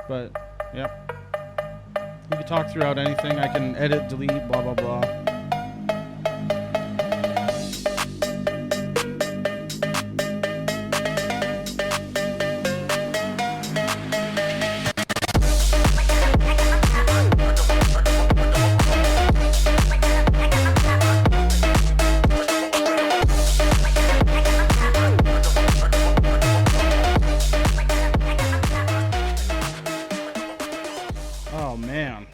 But, yep. We can talk throughout anything. I can edit, delete, blah, blah, blah. Oh, man.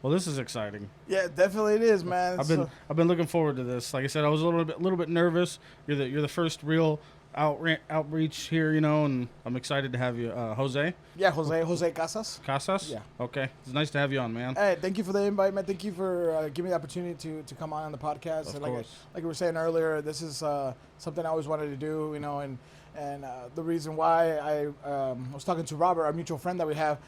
Well, this is exciting. Yeah, definitely it is, man. I've been looking forward to this. Like I said, I was a little bit nervous. You're the first real outreach here, and I'm excited to have you, Jose. Yeah, Jose Casas. Casas. Yeah. Okay, it's nice to have you on, man. Hey, thank you for the invite, man. Thank you for giving me the opportunity to come on the podcast. Of And course. like we were saying earlier, this is something I always wanted to do, and the reason why I was talking to Robert, our mutual friend that we have.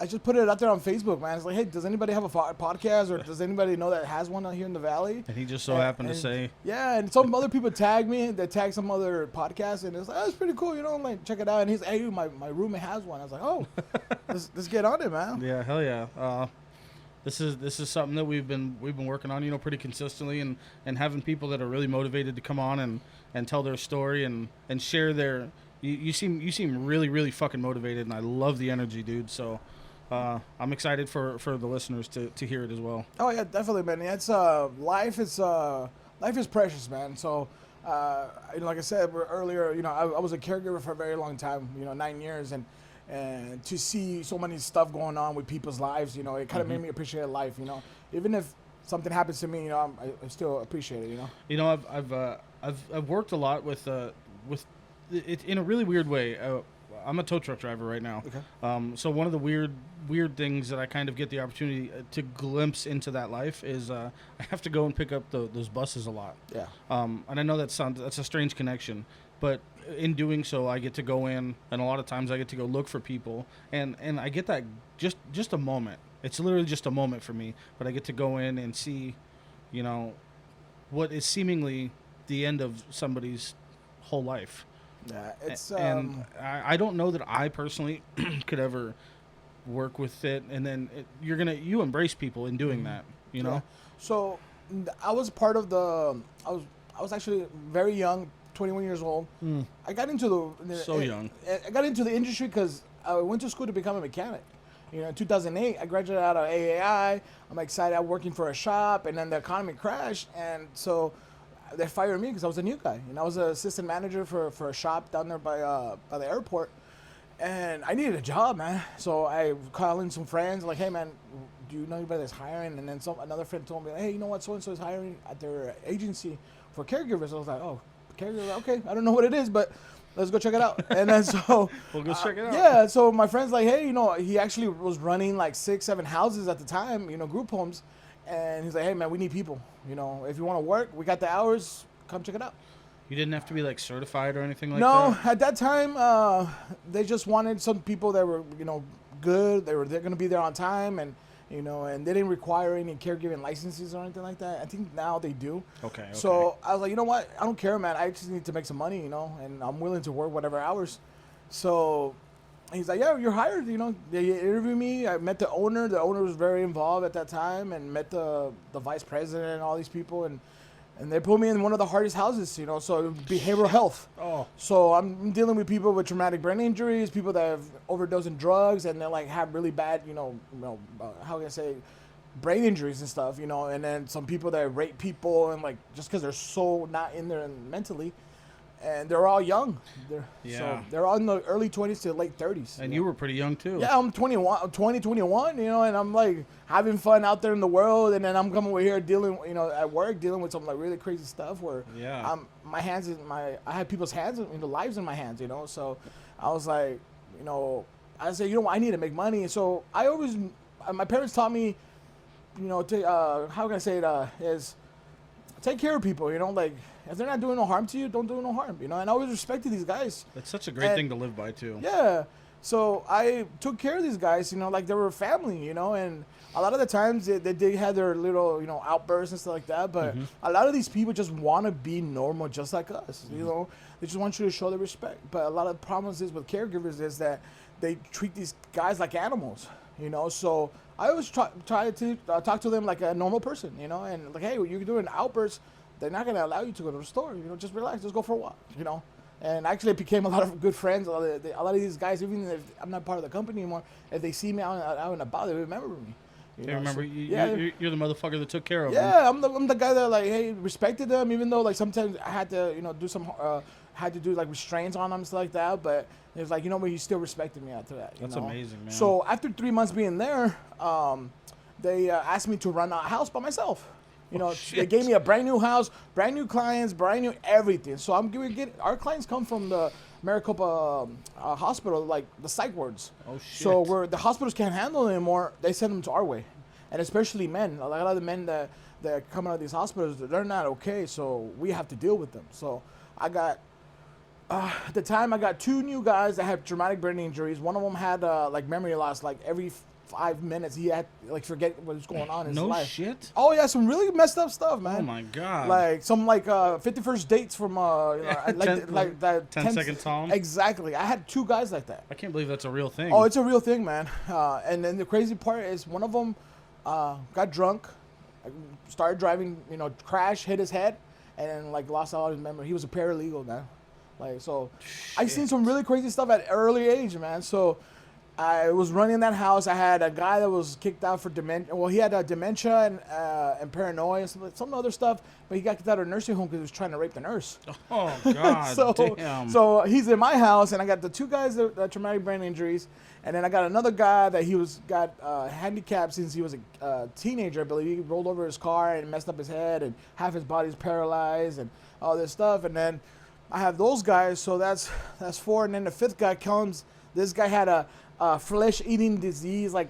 I just put it out there on Facebook, man. It's like, hey, does anybody have a podcast, or does anybody know that has one out here in the Valley? And he just so happened to say, yeah. And some other people tag me. They tag some other podcast, and it's like, oh, it's pretty cool, like check it out. And he's like, hey, my roommate has one. I was like, oh, let's get on it, man. yeah, hell yeah. This is something that we've been working on, pretty consistently, and having people that are really motivated to come on and tell their story and share their. You seem really, really fucking motivated, and I love the energy, dude. So. I'm excited for the listeners to hear it as well. Oh yeah, definitely, man. It's life is precious, man. So like I said earlier, I was a caregiver for a very long time, 9 years, and to see so many stuff going on with people's lives, it kind of made me appreciate life. Even if something happens to me, I still appreciate it. I've worked a lot with it in a really weird way. I'm a tow truck driver right now. Okay. So one of the weird things that I kind of get the opportunity to glimpse into that life is I have to go and pick up those buses a lot. Yeah. And I know that's a strange connection, but in doing so, I get to go in, and a lot of times I get to go look for people, and I get that just a moment. It's literally just a moment for me, but I get to go in and see, what is seemingly the end of somebody's whole life. Yeah, it's and I don't know that I personally could ever work with it, and then you embrace people in doing that, Yeah. So I was part of I was actually very young, 21 years old. I got into young. I got into the industry because I went to school to become a mechanic. In 2008, I graduated out of AAI. I'm excited. I'm working for a shop, and then the economy crashed, and so they fired me because I was a new guy, and I was an assistant manager for a shop down there by the airport, and I needed a job, man. So I called in some friends, like, hey, man, do you know anybody that's hiring? And then another friend told me, hey, you know what, so and so is hiring at their agency for caregivers. I was like, oh, caregiver, okay, I don't know what it is, but let's go check it out. And then so we'll go check it out. Yeah, so my friend's like, hey, he actually was running like 6-7 houses at the time, group homes. And he's like, hey, man, we need people. If you want to work, we got the hours. Come check it out. You didn't have to be like certified or anything like that? No, at that time, they just wanted some people that were, good. They're going to be there on time, and and they didn't require any caregiving licenses or anything like that. I think now they do. Okay. So I was like, you know what? I don't care, man. I just need to make some money, and I'm willing to work whatever hours. So he's like, yeah, you're hired. They interviewed me. I met the owner. The owner was very involved at that time, and met the vice president and all these people, and they put me in one of the hardest houses, so behavioral health. Oh. So I'm dealing with people with traumatic brain injuries, people that have overdosed in drugs, and they have really bad, how can I say, brain injuries and stuff, and then some people that rape people, and just because they're so not in there mentally. And they're all young. So they're all in the early 20s to late 30s. And you were pretty young too. Yeah, I'm 21, and I'm like having fun out there in the world, and then I'm coming over here dealing, at work, dealing with some like really crazy stuff where I have people's hands, lives in my hands, So I was like, I said, I need to make money. So my parents taught me, how can I say it, is take care of people, if they're not doing no harm to you, don't do no harm, And I always respected these guys. It's such a great thing to live by, too. Yeah. So I took care of these guys, like they were family, and a lot of the times they had their little, outbursts and stuff like that. But a lot of these people just want to be normal just like us, They just want you to show their respect. But a lot of problems is with caregivers is that they treat these guys like animals, you know. So I always try to talk to them like a normal person, you know, and like, hey, you're doing an outburst, they're not gonna allow you to go to the store, you know. Just relax, just go for a walk, you know. And actually, I became a lot of good friends. A lot of these guys, even if I'm not part of the company anymore, if they see me out and about, they remember me. They remember you're the motherfucker that took care of them. Yeah, I'm the guy that like, hey, respected them, even though like sometimes I had to, you know, do some had to do like restraints on them and stuff like that. But it was like, you know, but he still respected me after that. That's amazing, man. So after 3 months being there, they asked me to run a house by myself. You know, they gave me a brand new house, brand new clients, brand new everything. So I'm gonna get our clients come from the Maricopa hospital, like the psych wards. Oh shit. So where the hospitals can't handle it anymore, they send them to our way, and especially men. A lot of the men that come out of these hospitals, they're not okay. So we have to deal with them. So I got. At the time, I got 2 new guys that had traumatic brain injuries. One of them had like memory loss, like every 5 minutes he had like forget what was going on in his life. No shit. Oh yeah, some really messed up stuff, man. Oh my god. Like some 51st dates from you know, like that 10-second Tom. Exactly. I had 2 guys like that. I can't believe that's a real thing. Oh, it's a real thing, man. And then the crazy part is one of them got drunk, started driving, you know, crashed, hit his head, and then like lost all his memory. He was a paralegal, man. Like so, I seen some really crazy stuff at early age, man. So. I was running that house. I had a guy that was kicked out for dementia. Well, he had dementia and paranoia and some other stuff, but he got kicked out of a nursing home because he was trying to rape the nurse. Oh, God, damn. So he's in my house, and I got the 2 guys that had traumatic brain injuries, and then I got another guy that got handicapped since he was a teenager, I believe. He rolled over his car and messed up his head, and half his body's paralyzed and all this stuff. And then I have those guys, so that's 4. And then the 5th guy comes. This guy had a flesh-eating disease, like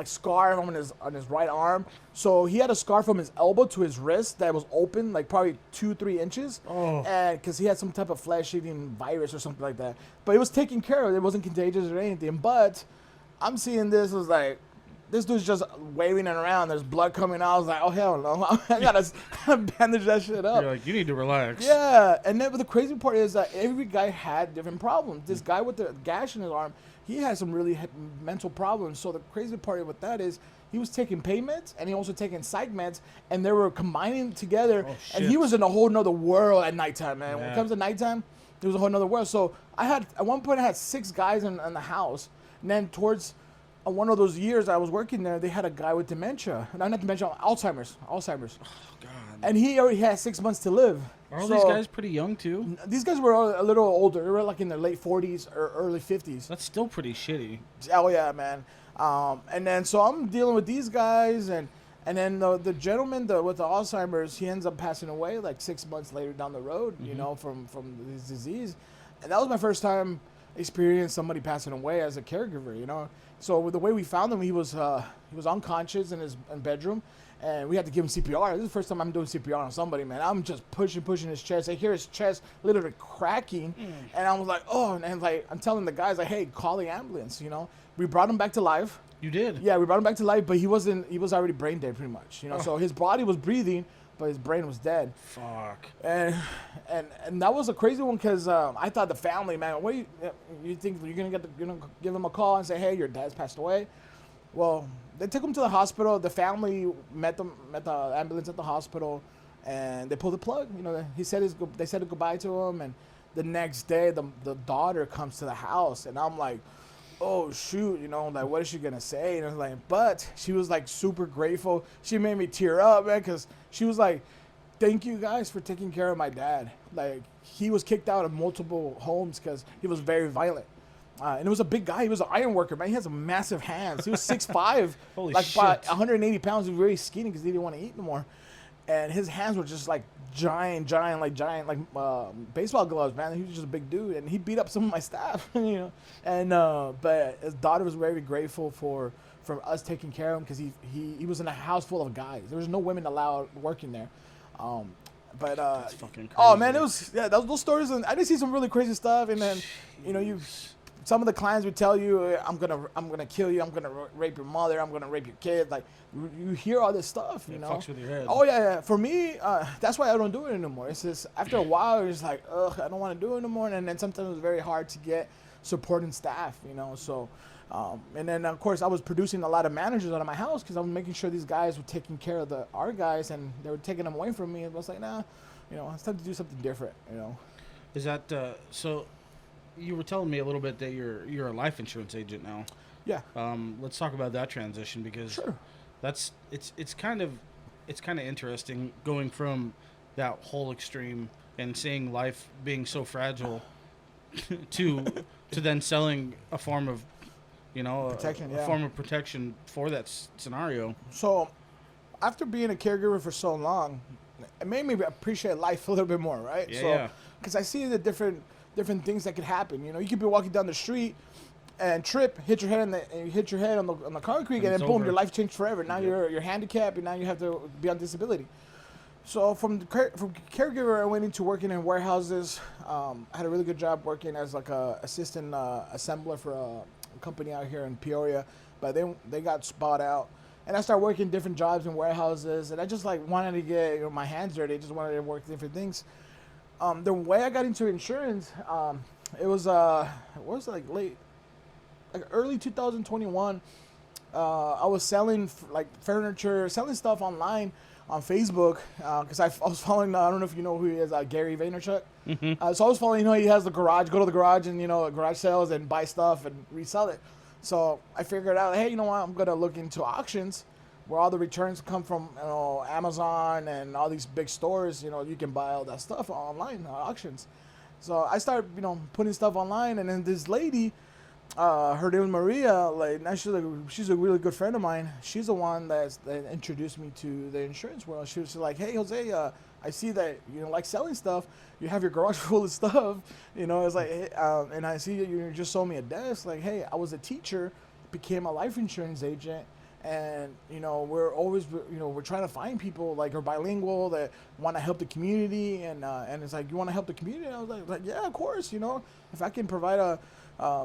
scar on his right arm. So he had a scar from his elbow to his wrist that was open, like probably 2-3 inches. Oh. And because he had some type of flesh-eating virus or something like that. But it was taken care of. It wasn't contagious or anything. But I'm seeing this as like, this dude's just waving it around. There's blood coming out. I was like, oh, hell no. I gotta bandage that shit up. You're like, you need to relax. Yeah. And then but the crazy part is that every guy had different problems. This guy with the gash in his arm, he had some really mental problems. So the crazy part with that is he was taking pain meds and he also taking psych meds, and they were combining together. Oh, and he was in a whole nother world at nighttime, man. Yeah. When it comes to nighttime, there was a whole nother world. So at one point I had 6 guys in the house. And then towards one of those years I was working there, they had a guy with dementia. No, not dementia, Alzheimer's. Oh, God. And he already had 6 months to live. Are all these guys pretty young, too? These guys were a little older. They were like in their late 40s or early 50s. That's still pretty shitty. Oh, yeah, man. And then so I'm dealing with these guys, and then the gentleman with the Alzheimer's, he ends up passing away like 6 months later down the road, you know, from this disease. And that was my first time experiencing somebody passing away as a caregiver, you know. So with the way we found him, he was unconscious in his bedroom, and we had to give him CPR. This is the first time I'm doing CPR on somebody, man. I'm just pushing his chest. I hear his chest literally cracking, and I was like, oh, and like I'm telling the guys, like, hey, call the ambulance, you know. We brought him back to life. You did? Yeah, we brought him back to life, but he was already brain dead pretty much, you know. So his body was breathing, but his brain was dead. Fuck. And that was a crazy one because I thought the family, man, what do you think you're gonna give him a call and say, hey, your dad's passed away? Well, they took him to the hospital. The family met the ambulance at the hospital, and they pulled the plug. You know, they said goodbye to him, and the next day the daughter comes to the house, and I'm like, oh shoot, you know, like what is she gonna say? And I was like, but she was like super grateful. She made me tear up, man, because she was like, thank you guys for taking care of my dad. Like he was kicked out of multiple homes because he was very violent. And it was a big guy. He was an iron worker, man. He had some massive hands. He was 6'5", like shit. about 180 pounds. He was very skinny because he didn't want to eat no more. And his hands were just like giant, baseball gloves, man. He was just a big dude, and he beat up some of my staff, you know. And but his daughter was very grateful for us taking care of him because he was in a house full of guys. There was no women allowed working there. That's fucking crazy. Oh man, it was those stories, and I did see some really crazy stuff. And then you know some of the clients would tell you, I'm gonna kill you, I'm gonna rape your mother, I'm gonna rape your kid. Like you hear all this stuff, you know. Fucks with your head. Oh yeah. For me, that's why I don't do it anymore. It's just after a while, it's like, ugh, I don't want to do it anymore. And then sometimes it's very hard to get supporting staff, so. And then of course I was producing a lot of managers out of my house because I was making sure these guys were taking care of our guys, and they were taking them away from me. And I was like, nah, it's time to do something different. Is that so? You were telling me a little bit that you're a life insurance agent now. Yeah. Let's talk about that transition because sure. It's kind of interesting going from that whole extreme and seeing life being so fragile to then selling a form of protection, a form of protection for that scenario. So, after being a caregiver for so long, it made me appreciate life a little bit more, right? Yeah. Because I see the different things that could happen. You could be walking down the street and trip, hit your head on the concrete, and then boom, your life changed forever. Now you're handicapped, and now you have to be on disability. So from caregiver, I went into working in warehouses. I had a really good job working as like a assistant assembler for a company out here in Peoria, but they got bought out, and I started working different jobs in warehouses, and I just like wanted to get my hands dirty. I just wanted to work different things. The way I got into insurance, it was like early 2021. I was selling furniture, selling stuff online on Facebook because I was following. I don't know if you know who he is, Gary Vaynerchuk. Mm-hmm. So I was following. He has the garage. Go to the garage and garage sales and buy stuff and resell it. So I figured out, hey, you know what? I'm gonna look into auctions where all the returns come from. Amazon and all these big stores. You can buy all that stuff online auctions. So I started, putting stuff online, and then this lady. Her name is Maria. She's a really good friend of mine. She's the one that introduced me to the insurance world. She was like, "Hey, Jose, I see that you like selling stuff. You have your garage full of stuff. It's like, hey, and I see you just sold me a desk. Like, hey, I was a teacher, became a life insurance agent, and we're always we're trying to find people like are bilingual that want to help the community, and it's like, you want to help the community? And I was like, yeah, of course. If I can provide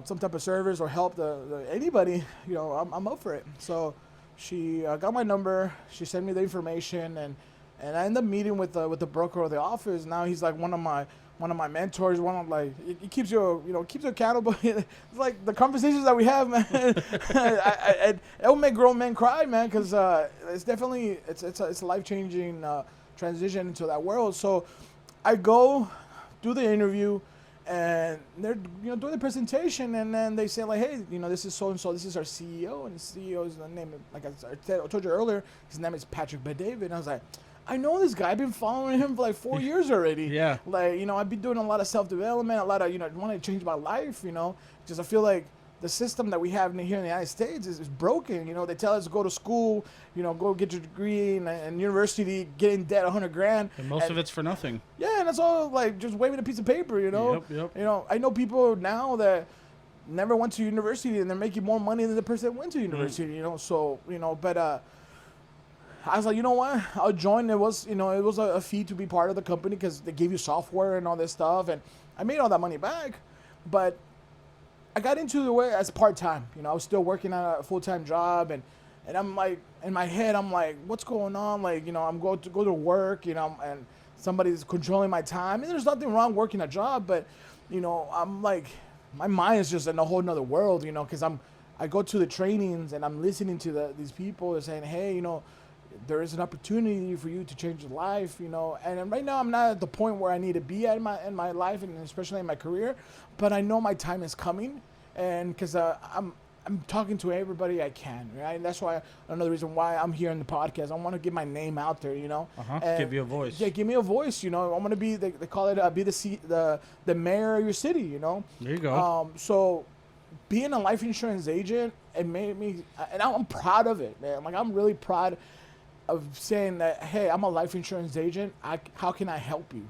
some type of service or help anybody, I'm up for it. So she got my number. She sent me the information, and I ended up meeting with the broker of the office. Now he's like one of my mentors. It keeps you keeps you accountable. It's like the conversations that we have, man. It'll make grown men cry, man, because it's definitely it's a life-changing transition into that world. So I go do the interview. And they're doing the presentation, and then they say like, hey, this is so and so, this is our CEO, and the CEO's name, like I told you earlier, his name is Patrick Bet-David. And I was like, I know this guy. I've been following him for like 4 years already. Yeah. I've been doing a lot of self-development, a lot of wanting to change my life. Just I feel like the system that we have here in the United States is broken. They tell us to go to school, go get your degree and university, get in debt $100,000. And most of it's for nothing. Yeah, and that's all like just waving a piece of paper, Yep. I know people now that never went to university and they're making more money than the person that went to university, So, but I was like, you know what? I'll join. It was a fee to be part of the company because they gave you software and all this stuff, and I made all that money back, but I got into the way as part-time. I was still working at a full-time job, and I'm like, in my head, I'm like, what's going on? Like, I'm going to go to work, and somebody's controlling my time. And there's nothing wrong working a job, but, I'm like, my mind is just in a whole nother world, because I go to the trainings and I'm listening to these people. They're saying, hey, there is an opportunity for you to change your life, and right now I'm not at the point where I need to be at in my life, and especially in my career, but I know my time is coming, and because I'm talking to everybody I can, right? And that's why another reason why I'm here in the podcast. I want to get my name out there, Give you a voice. Yeah, give me a voice. I want to be they call it be the mayor of your city. There you go. So being a life insurance agent, it made me, and I'm proud of it, man. Like, I'm really proud of saying that, hey, I'm a life insurance agent. How can I help you?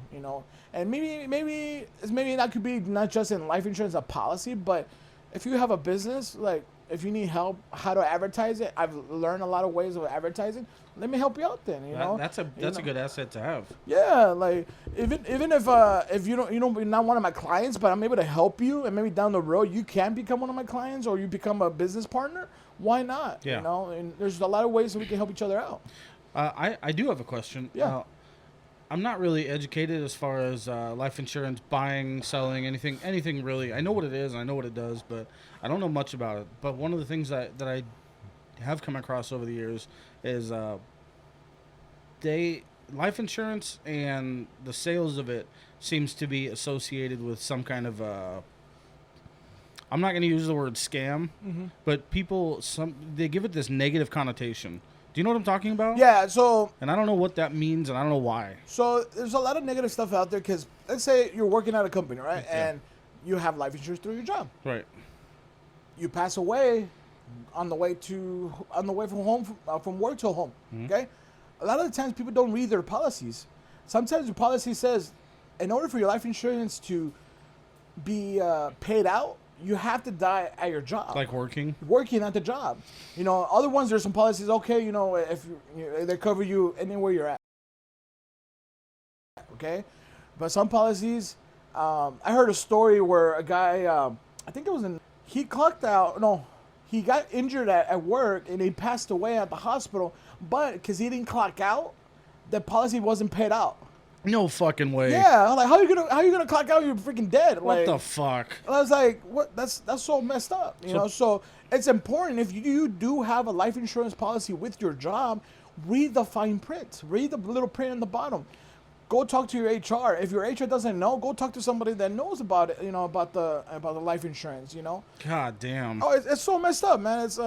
And maybe that could be not just in life insurance, a policy, but if you have a business, like if you need help how to advertise it, I've learned a lot of ways of advertising. Let me help you out then. That's a good asset to have. Yeah, like even if you're not one of my clients, but I'm able to help you, and maybe down the road you can become one of my clients or you become a business partner. Why not? Yeah. And there's a lot of ways that we can help each other out. I do have a question. Yeah. I'm not really educated as far as life insurance, buying, selling, anything really. I know what it is, and I know what it does, but I don't know much about it. But one of the things that I have come across over the years is they life insurance and the sales of it seems to be associated with some kind of I'm not going to use the word scam, but they give it this negative connotation. Do you know what I'm talking about? Yeah, so And I don't know what that means, and I don't know why. so there's a lot of negative stuff out there because let's say you're working at a company, right? Yeah. And you have life insurance through your job. Right. You pass away on the way from home from work to home. Okay, a lot of the times people don't read their policies. Sometimes the policy says, in order for your life insurance to be paid out, you have to die at your job. Like working Working at the job. You know, other ones there's some policies. Okay, you know, if they cover you anywhere you're at. Okay, but some policies. I heard a story where a guy, I think it was he clocked out. No, he got injured at work and he passed away at the hospital. But because he didn't clock out, the policy wasn't paid out. No fucking way. Yeah, like how you gonna clock out? You're freaking dead. What like, the fuck? I was like, what? That's so messed up. You know, so it's important if you do have a life insurance policy with your job, read the fine print. Read the little print in the bottom. Go talk to your HR. If your HR doesn't know, go talk to somebody that knows about it. You know, about the life insurance. You know. God damn. Oh, it's so messed up, man. It's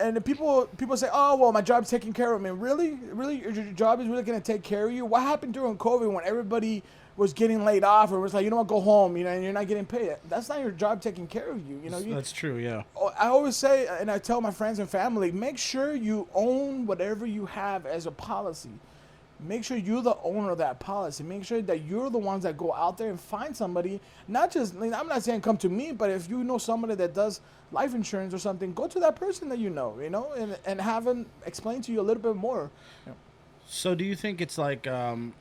and the people say, oh well, my job's taking care of me. Really, your job is really gonna take care of you? What happened during COVID when everybody was getting laid off or was like, you know what, go home, you know, and you're not getting paid? That's not your job taking care of you. You know. That's true. Yeah. I always say, and I tell my friends and family, make sure you own whatever you have as a policy. Make sure you're the owner of that policy. Make sure that you're the ones that go out there and find somebody. Not just, I'm not saying come to me, but if you know somebody that does life insurance or something, go to that person that you know, and have them explain to you a little bit more. So do you think it's like I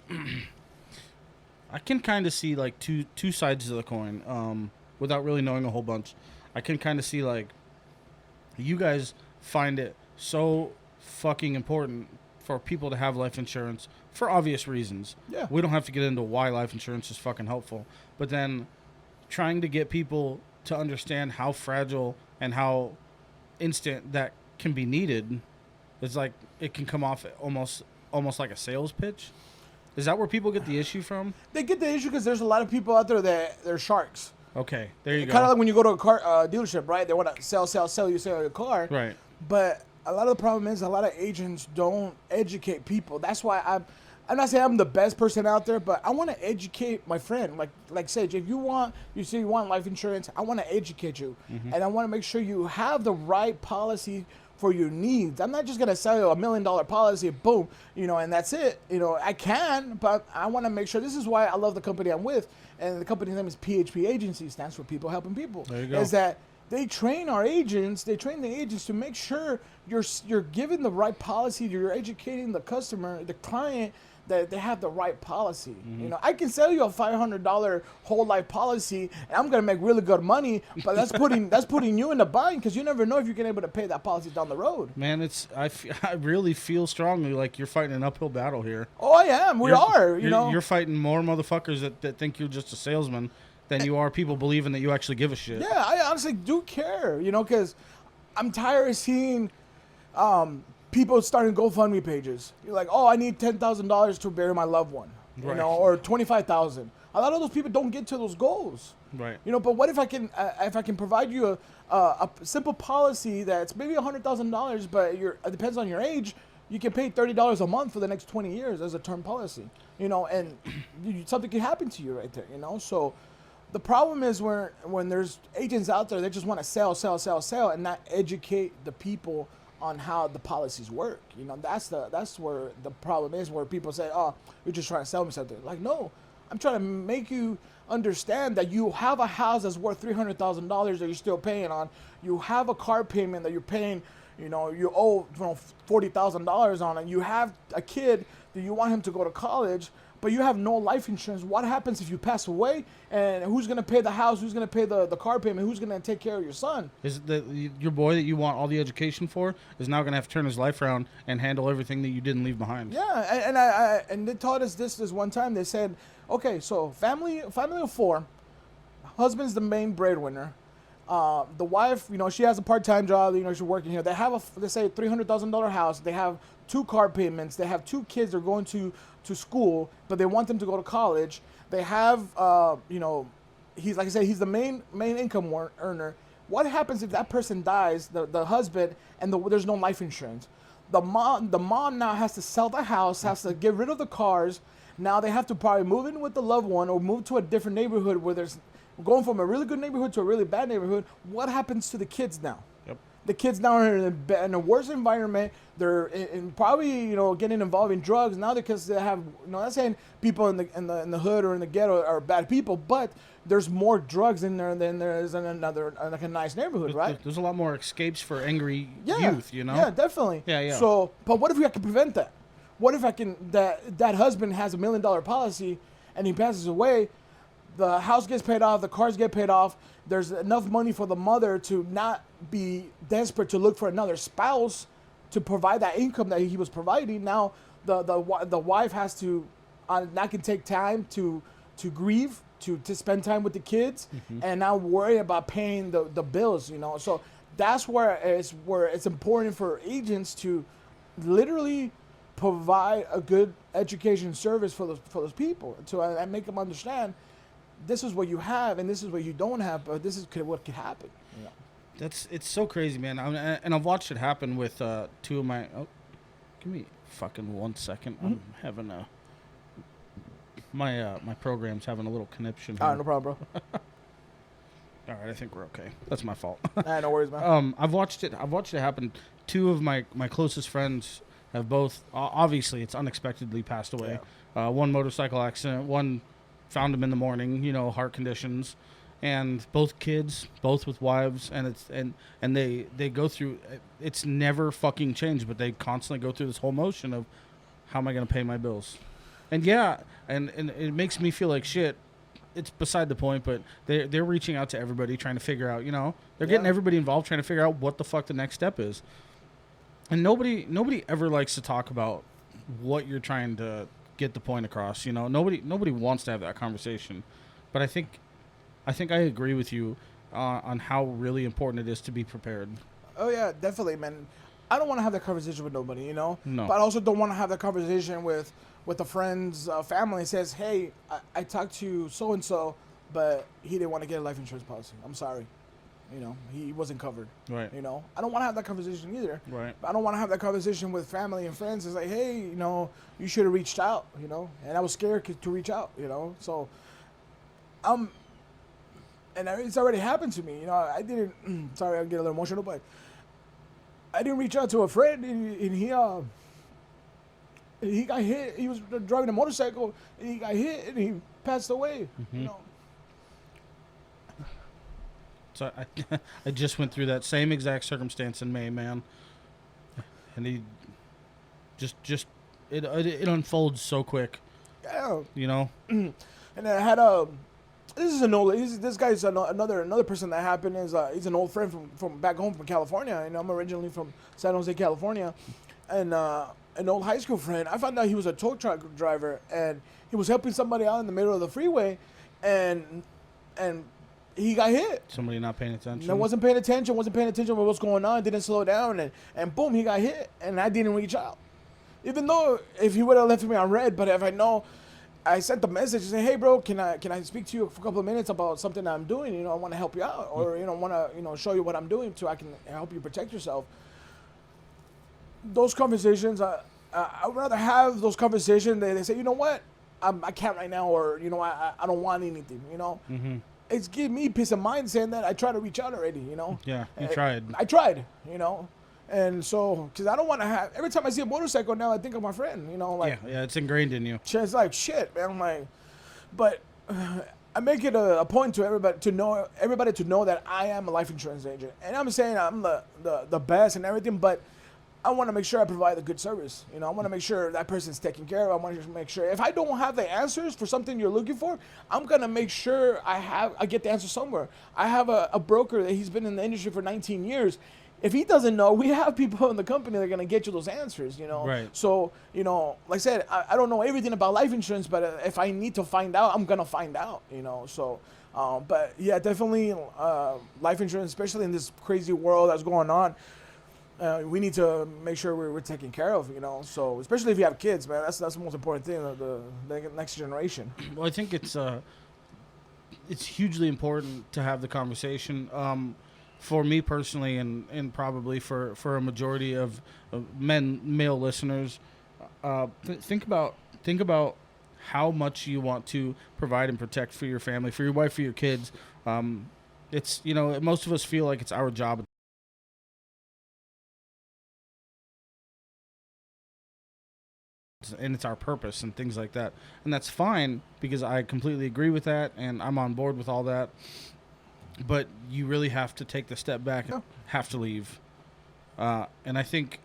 can kind of see like two sides of the coin without really knowing a whole bunch. I can kind of see like you guys find it so fucking important for people to have life insurance for obvious reasons. Yeah. We don't have to get into why life insurance is fucking helpful. But then trying to get people to understand how fragile and how instant that can be needed is like it can come off almost like a sales pitch. Is that where people get the issue from? They get the issue because there's a lot of people out there that they're sharks. Okay, there you go. Kind of like when you go to a car dealership, right? They want to sell you your car. Right. But a lot of the problem is a lot of agents don't educate people. That's why I'm not saying I'm the best person out there, but I want to educate my friend. Like Sage, if you say you want life insurance, I want to educate you. And I want to make sure you have the right policy for your needs. I'm not just going to sell you $1 million policy, boom, and that's it. I can, but I want to make sure. This is why I love the company I'm with. And the company's name is PHP Agency, stands for People Helping People. There you go. Is that they train the agents to make sure you're giving the right policy, you're educating the customer, the client, that they have the right policy. I can sell you a $500 whole life policy, and I'm gonna make really good money, but that's putting you in the bind because you never know if you're gonna be able to pay that policy down the road. Man, I really feel strongly like you're fighting an uphill battle here. Oh, I am. You're fighting more motherfuckers that think you're just a salesman than you are people believing that you actually give a shit. Yeah, I honestly do care, because I'm tired of seeing people starting GoFundMe pages. You're like, oh, I need $10,000 to bury my loved one, Right. Or $25,000. A lot of those people don't get to those goals. Right. But what if I can provide you a simple policy that's maybe $100,000, but it depends on your age. You can pay $30 a month for the next 20 years as a term policy, and something can happen to you right there, So the problem is when there's agents out there that just want to sell, and not educate the people on how the policies work. That's where the problem is, where people say, oh, you're just trying to sell me something. Like, no, I'm trying to make you understand that you have a house that's worth $300,000 that you're still paying on. You have a car payment that you're paying, you owe $40,000 on it. You have a kid that you want him to go to college, but you have no life insurance. What happens if you pass away? And who's going to pay the house? Who's going to pay the car payment? Who's going to take care of your son? Is that your boy that you want all the education for is now going to have to turn his life around and handle everything that you didn't leave behind? Yeah, and they taught us this one time. They said, okay, so family of 4, husband's the main breadwinner. The wife, she has a part-time job. She's working here. They have they say $300,000 house. They have 2 car payments. They have 2 kids. They're going to school, but they want them to go to college. They have, he's like I said, he's the main income earner. What happens if that person dies, the husband, and there's no life insurance? The mom now has to sell the house, has to get rid of the cars. Now they have to probably move in with the loved one or move to a different neighborhood where there's going from a really good neighborhood to a really bad neighborhood. What happens to the kids now? Yep. The kids now are in a worse environment. They're in probably getting involved in drugs now because they have not saying people in the hood or in the ghetto are bad people, but there's more drugs in there than there is in another like a nice neighborhood, right? There's a lot more escapes for angry youth, Yeah, definitely. Yeah. So, but what if I can prevent that? What if that husband has $1 million policy and he passes away? The house gets paid off, the cars get paid off. There's enough money for the mother to not be desperate to look for another spouse to provide that income that he was providing. Now the wife has to not can take time to grieve, to spend time with the kids, and now worry about paying the bills. So that's where it's important for agents to literally provide a good education service for those people to make them understand this is what you have and this is what you don't have, but this is what could happen. It's so crazy, man. And I've watched it happen with 2 of my. Oh, give me fucking 1 second. I'm having my program's having a little conniption here. No problem, bro. All right, I think we're okay. That's my fault. No worries, man. I've watched it happen. 2 of my closest friends have both. Obviously, it's unexpectedly passed away. Yeah. One motorcycle accident. One found him in the morning. Heart conditions. And both kids, both with wives, and they go through. It's never fucking changed, but they constantly go through this whole motion of, how am I going to pay my bills? And and it makes me feel like shit. It's beside the point, but they're reaching out to everybody, trying to figure out. They're getting everybody involved, trying to figure out what the fuck the next step is. And nobody ever likes to talk about what you're trying to get the point across. Nobody wants to have that conversation, but I think I agree with you on how really important it is to be prepared. Oh yeah, definitely, man. I don't want to have that conversation with nobody, No. But I also don't want to have that conversation with a friend's family. Says, hey, I talked to so and so, but he didn't want to get a life insurance policy. I'm sorry, he wasn't covered. Right. I don't want to have that conversation either. Right. I don't want to have that conversation with family and friends. It's like, hey, you should have reached out, and I was scared to reach out, So, and it's already happened to me. I didn't. Sorry, I get a little emotional, but I didn't reach out to a friend, and he got hit. He was driving a motorcycle, and he got hit, and he passed away. So I just went through that same exact circumstance in May, man, and he just it unfolds so quick. Yeah. And I had this guy's another person that happened is he's an old friend from back home from California, and I'm originally from San Jose, California, and an old high school friend. I found out he was a tow truck driver, and he was helping somebody out in the middle of the freeway, and he got hit. Somebody not paying attention. Wasn't paying attention to what's going on, didn't slow down, and boom, he got hit, and I didn't reach out. Even though if he would have left me on red, but if I sent the message and say, hey bro, can I speak to you for a couple of minutes about something that I'm doing? I want to help you out, or want to show you what I'm doing so I can help you protect yourself. Those conversations, I would rather have those conversations. They say, you know what, I can't right now, or I don't want anything. It's giving me peace of mind saying that I tried to reach out already. Yeah, you tried. I tried. And so, because I don't want to have, every time I see a motorcycle now, I think of my friend, Yeah, it's ingrained in you. It's like, shit, man. I'm like, but I make it a point to everybody to know that I am a life insurance agent. And I'm saying I'm the best and everything, but I want to make sure I provide a good service. You know, I want to make sure that person's taken care of. I want to make sure if I don't have the answers for something you're looking for, I'm gonna make sure I get the answer somewhere. I have a broker that he's been in the industry for 19 years. If he doesn't know, we have people in the company that are gonna get you those answers. You know, Right. So you know, like I said, I don't know everything about life insurance, but if I need to find out, I'm gonna find out. You know, so. But yeah, definitely life insurance, especially in this crazy world that's going on. We need to make sure we're taken care of, you know. So especially if you have kids, man, that's the most important thing. The next generation. Well, I think it's hugely important to have the conversation. For me personally, and probably for a majority of male listeners, think about how much you want to provide and protect for your family, for your wife, for your kids. It's, you know, most of us feel like it's our job. And it's our purpose and things like that. And that's fine, because I completely agree with that and I'm on board with all that. But you really have to take the step back and have to leave. And I think,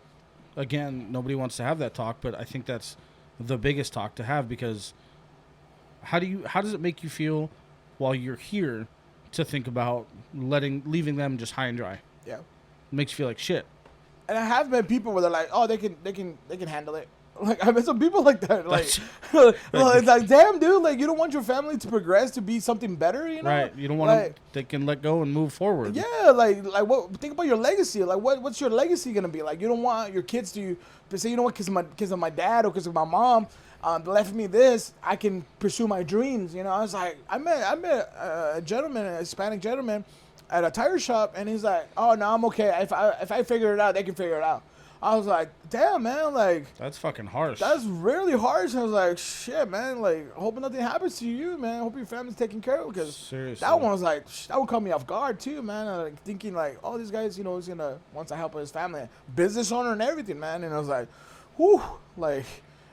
again, nobody wants to have that talk, but I think that's the biggest talk to have, because how does it make you feel while you're here to think about leaving them just high and dry? Yeah. It makes you feel like shit. And I have met people where they're like, oh, they can handle it. Like, I met some people like that. Like, it's like, damn, dude, like, you don't want your family to progress to be something better, you know? Right. You don't want like, they can let go and move forward. Yeah, like what? Think about your legacy. Like, what's your legacy gonna be? Like, you don't want your kids to say, you know what, because of my dad or because of my mom, they left me this. I can pursue my dreams. You know, I was like, I met a gentleman, a Hispanic gentleman, at a tire shop, and he's like, oh no, I'm okay. If I figure it out, they can figure it out. I was like, damn, man, like... That's fucking harsh. That's really harsh. I was like, shit, man, like, hope nothing happens to you, man. Hope your family's taken care of, because seriously, that one was like, that would caught me off guard, too, man. Like, thinking, like, oh, this guy's, you know, he's gonna, wants to help his family. Business owner and everything, man. And I was like, whew, like...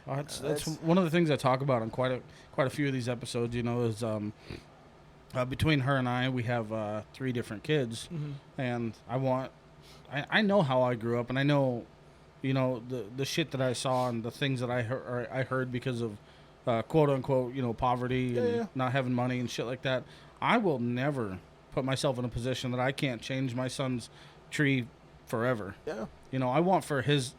That's one of the things I talk about on quite a few of these episodes, you know, is... between her and I, we have 3 different kids, and I know how I grew up, and I know, you know, the shit that I saw and the things that I heard because of quote unquote, you know, poverty and not having money and shit like that. I will never put myself in a position that I can't change my son's tree forever. Yeah. You know, I want for his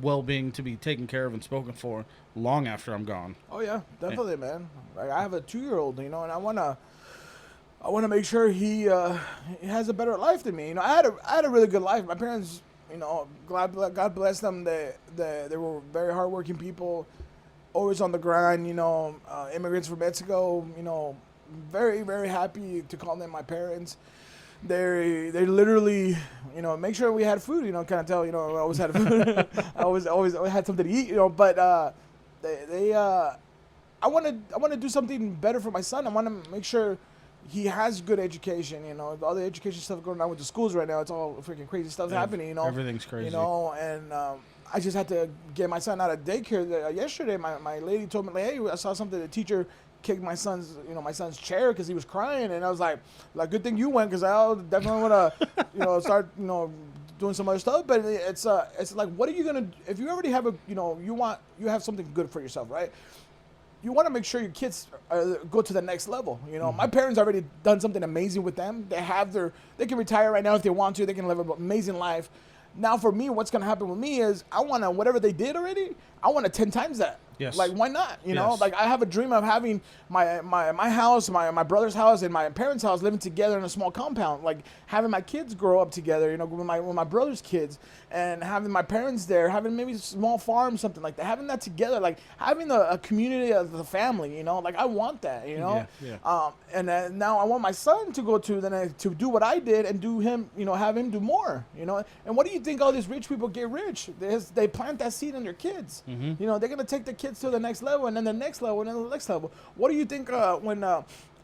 well-being to be taken care of and spoken for long after I'm gone. Oh yeah, definitely, man. Like, I have a 2-year-old, you know, and I wanna make sure he has a better life than me. You know, I had a really good life. My parents, you know, God bless them. They were very hardworking people, always on the grind. You know, immigrants from Mexico. You know, very, very happy to call them my parents. They literally, you know, make sure we had food. You know, kind of tell, you know, I always had food. I always had something to eat. You know, but I want to do something better for my son. I want to make sure he has good education. You know, all the education stuff going on with the schools right now, it's all freaking crazy stuff happening. You know, everything's crazy. You know, and I just had to get my son out of daycare. Yesterday, my lady told me, like, hey, I saw something. The teacher kicked my son's chair because he was crying, and I was like, good thing you went, because I definitely want to, you know, start, you know, doing some other stuff. But it's like, what are you gonna, if you already have you have something good for yourself, right? You want to make sure your kids go to the next level. You know, my parents already done something amazing with them. They can retire right now if they want to. They can live an amazing life. Now for me, what's going to happen with me is I want to, whatever they did already, I want to 10 times that. Yes. Like, why not? You know, like, I have a dream of having my house, my brother's house, and my parents' house living together in a small compound. Like, having my kids grow up together, you know, with my brother's kids, and having my parents there, having maybe a small farm, something like that. Having that together, like, having a community of the family, you know, like, I want that, you know. Yeah. And now I want my son to go to do what I did and do him, you know, have him do more, you know. And what do you think all these rich people get rich? They plant that seed in their kids. You know, they're gonna take the kids to the next level, and then the next level, and then the next level. What do you think when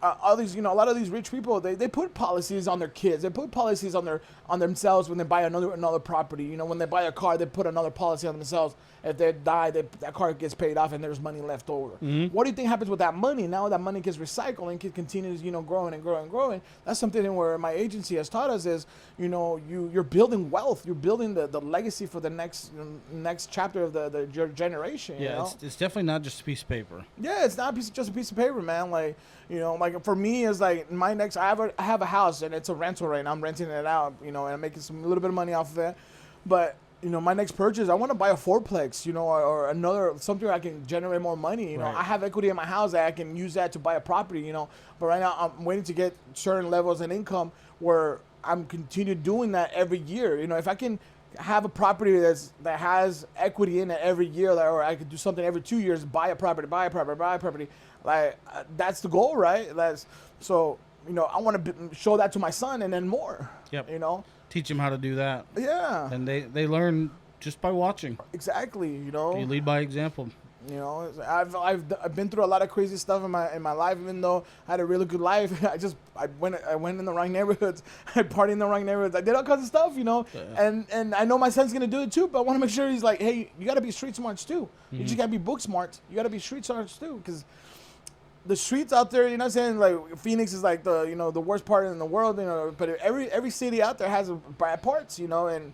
all these, a lot of these rich people, they put policies on their kids. They put policies on themselves when they buy another property. When they buy a car, they put another policy on themselves. If they die, that car gets paid off and there's money left over. Mm-hmm. What do you think happens with that money? Now that money gets recycled and continues, growing and growing and growing. That's something where my agency has taught us is, you're building wealth. You're building the legacy for the next chapter of your generation. Yeah, it's definitely not just a piece of paper. Yeah, it's not just a piece of paper, man. Like, like for me, it's like I have a house and it's a rental right now. I'm renting it out, and I'm making a little bit of money off of it. But, my next purchase, I want to buy a fourplex, or another, something where I can generate more money. Right. I have equity in my house that I can use that to buy a property, But right now I'm waiting to get certain levels of income where I'm continue doing that every year. If I can have a property that has equity in it every year, or I could do something every 2 years, buy a property. Like, that's the goal, right? So, I want to show that to my son and then more. Yep. Teach them how to do that. Yeah. And they learn just by watching. Exactly. You lead by example. I've been through a lot of crazy stuff in my life. Even though I had a really good life, I went in the wrong neighborhoods. I partied in the wrong neighborhoods. I did all kinds of stuff, Yeah. And I know my son's gonna do it too. But I want to make sure he's like, hey, you gotta be street smart too. Mm-hmm. You just gotta be book smart. You gotta be street smart too, because the streets out there, saying, like, Phoenix is like the the worst part in the world, but every city out there has bad parts, and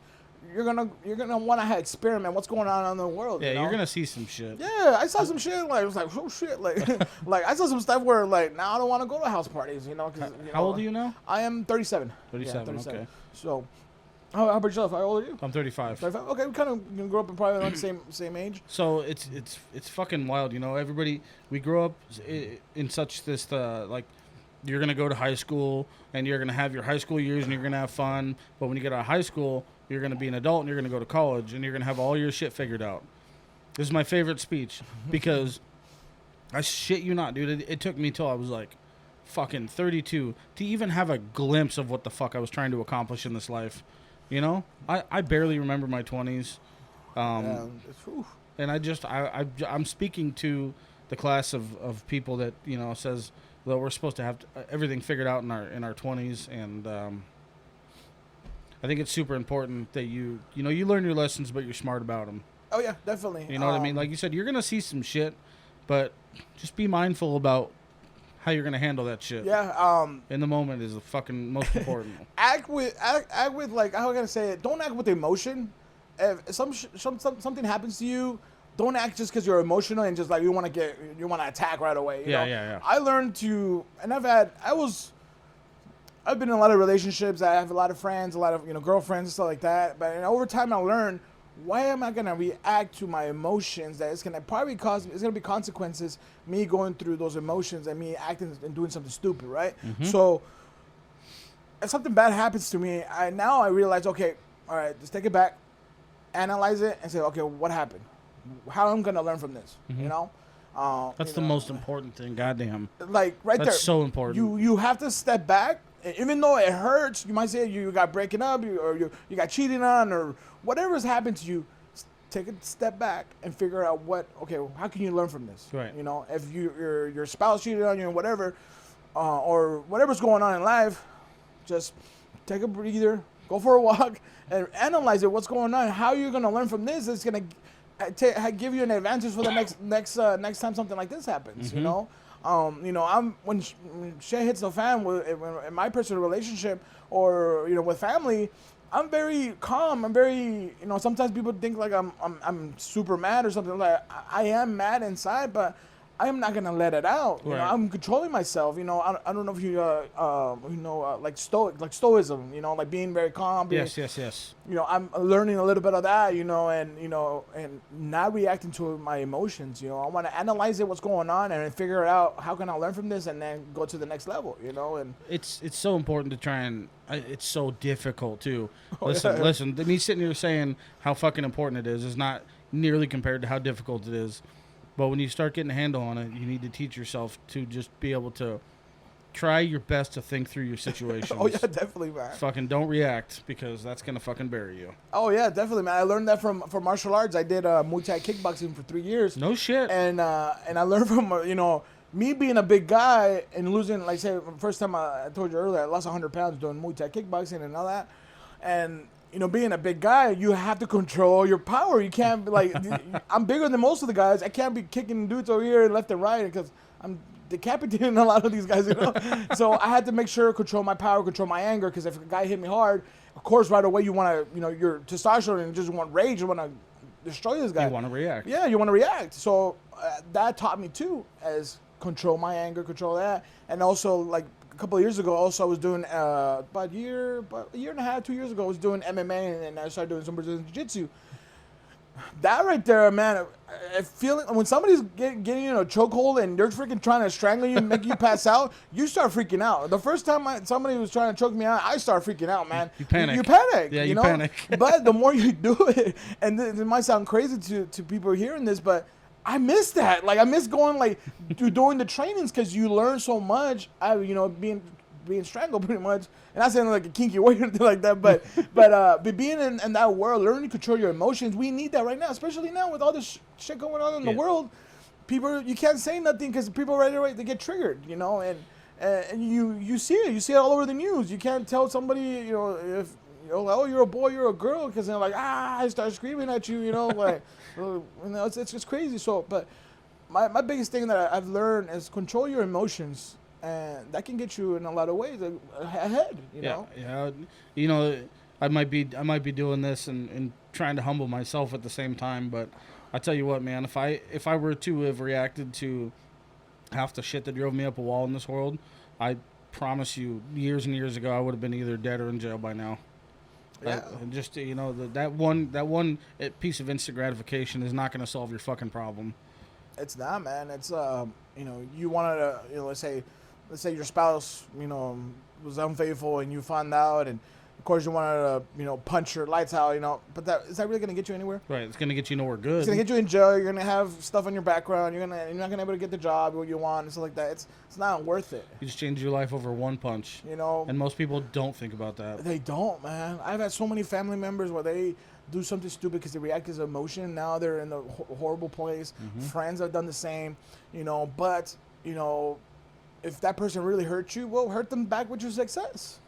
you're gonna want to experiment what's going on in the world. Yeah, you're gonna see some shit. Yeah, I saw some shit, like, it was like, oh shit, like like I saw some stuff where, like, now I don't want to go to house parties, cause, how old are you now? I am 37. 37. Yeah, 37. Okay. So how about yourself? How old are you? I'm 35. 35. Okay, we kind of grew up in probably around the same age. So it's fucking wild, everybody, we grow up in such this like, you're gonna go to high school and you're gonna have your high school years and you're gonna have fun, but when you get out of high school, you're gonna be an adult and you're gonna go to college and you're gonna have all your shit figured out. This is my favorite speech because I shit you not, dude. It took me till I was like fucking 32 to even have a glimpse of what the fuck I was trying to accomplish in this life. I barely remember my 20s. And I'm speaking to the class of people that, says that we're supposed to have everything figured out in our 20s. And I think it's super important that you learn your lessons, but you're smart about them. Oh, yeah, definitely. You know what I mean? Like you said, you're going to see some shit, but just be mindful about how you're gonna handle that shit. Yeah. In the moment is the fucking most important. act with like, how am I gonna say it? Don't act with emotion. If something happens to you, don't act just because you're emotional and just like you want to attack right away. You know? Yeah. I learned to, and I've been in a lot of relationships. I have a lot of friends, a lot of girlfriends and stuff like that. But over time, I learned, why am I gonna react to my emotions? That it's gonna be consequences. Me going through those emotions and me acting and doing something stupid, right? Mm-hmm. So if something bad happens to me, I realize, okay, all right, just take it back, analyze it, and say, okay, what happened? How am I gonna learn from this? Mm-hmm. That's the most important thing. Goddamn. Like right there. That's so important. You have to step back. Even though it hurts, you might say you got breaking up, or you got cheated on, or whatever's happened to you. Take a step back and figure out how can you learn from this? Right. If your spouse cheated on you or whatever, or whatever's going on in life, just take a breather, go for a walk, and analyze it. What's going on? How you're gonna learn from this? It's gonna give you an advantage for the next time something like this happens. Mm-hmm. When shit hits the fan in my personal relationship or with family, I'm very calm. I'm very sometimes people think like I'm super mad or something. Like I am mad inside, but I am not gonna let it out. Right. I'm controlling myself. I don't know if you like stoicism. Like being very calm. Yes. I'm learning a little bit of that. And not reacting to my emotions. I want to analyze it, what's going on, and figure out how can I learn from this, and then go to the next level. And it's so important to try and. It's so difficult too. Listen. Me sitting here saying how fucking important it is not nearly compared to how difficult it is. But when you start getting a handle on it, you need to teach yourself to just be able to try your best to think through your situations. Oh, yeah, definitely, man. Fucking don't react, because that's going to fucking bury you. Oh, yeah, definitely, man. I learned that from martial arts. I did Muay Thai kickboxing for 3 years. No shit. And I learned from, me being a big guy and losing, like say, first time I told you earlier, I lost 100 pounds doing Muay Thai kickboxing and all that. And, you know, being a big guy, you have to control your power. You can't be like, I'm bigger than most of the guys. I can't be kicking dudes over here left and right because I'm decapitating a lot of these guys, you know. So I had to make sure control my power, control my anger, because if a guy hit me hard, of course, right away you want to, you know, your testosterone and just want rage, you want to destroy this guy. You want to react. Yeah, you want to react. So that taught me too, as control my anger, control that, and also like a couple of years ago, also I was doing about a year and a half, 2 years ago, I was doing MMA and I started doing some Brazilian Jiu-Jitsu. That right there, man, I feel it when somebody's getting you in a chokehold and they're freaking trying to strangle you and make you pass out, you start freaking out. The first time somebody was trying to choke me out, I start freaking out, man. You panic. You panic. Yeah, you you know? panic. But the more you do it, and it might sound crazy to people hearing this, but I miss that. Like, I miss going, like, doing the trainings because you learn so much, you know, being strangled pretty much. And not saying like a kinky way or anything like that, but being in that world, learning to control your emotions, we need that right now, especially now with all this shit going on in the world. People, you can't say nothing because people right away, they get triggered, you know, and you see it all over the news. You can't tell somebody, you know, if, you know, oh, you're a boy, you're a girl, because they're like, I start screaming at you, you know, like, you know, it's just crazy. So, but my biggest thing that I've learned is control your emotions. And that can get you in a lot of ways ahead, you know? Yeah, you know, I might be doing this and trying to humble myself at the same time, but I tell you what, man, if I were to have reacted to half the shit that drove me up a wall in this world, I promise you, years and years ago, I would have been either dead or in jail by now. Yeah. Just, you know, that one piece of instant gratification is not going to solve your fucking problem. It's not, man. It's you know, you wanted to, you know, let's say your spouse, you know, was unfaithful and you found out, and of course you wanted to, you know, punch your lights out, you know, but is that really going to get you anywhere? Right, it's going to get you nowhere good. It's going to get you in jail. You're going to have stuff on your background. You're not going to be able to get the job what you want and stuff like that. It's not worth it. You just change your life over one punch. You know, and most people don't think about that. They don't, man. I've had so many family members where they do something stupid because they react as emotion. Now they're in a horrible place. Mm-hmm. Friends have done the same, you know, but, you know, if that person really hurt you, well, hurt them back with your success.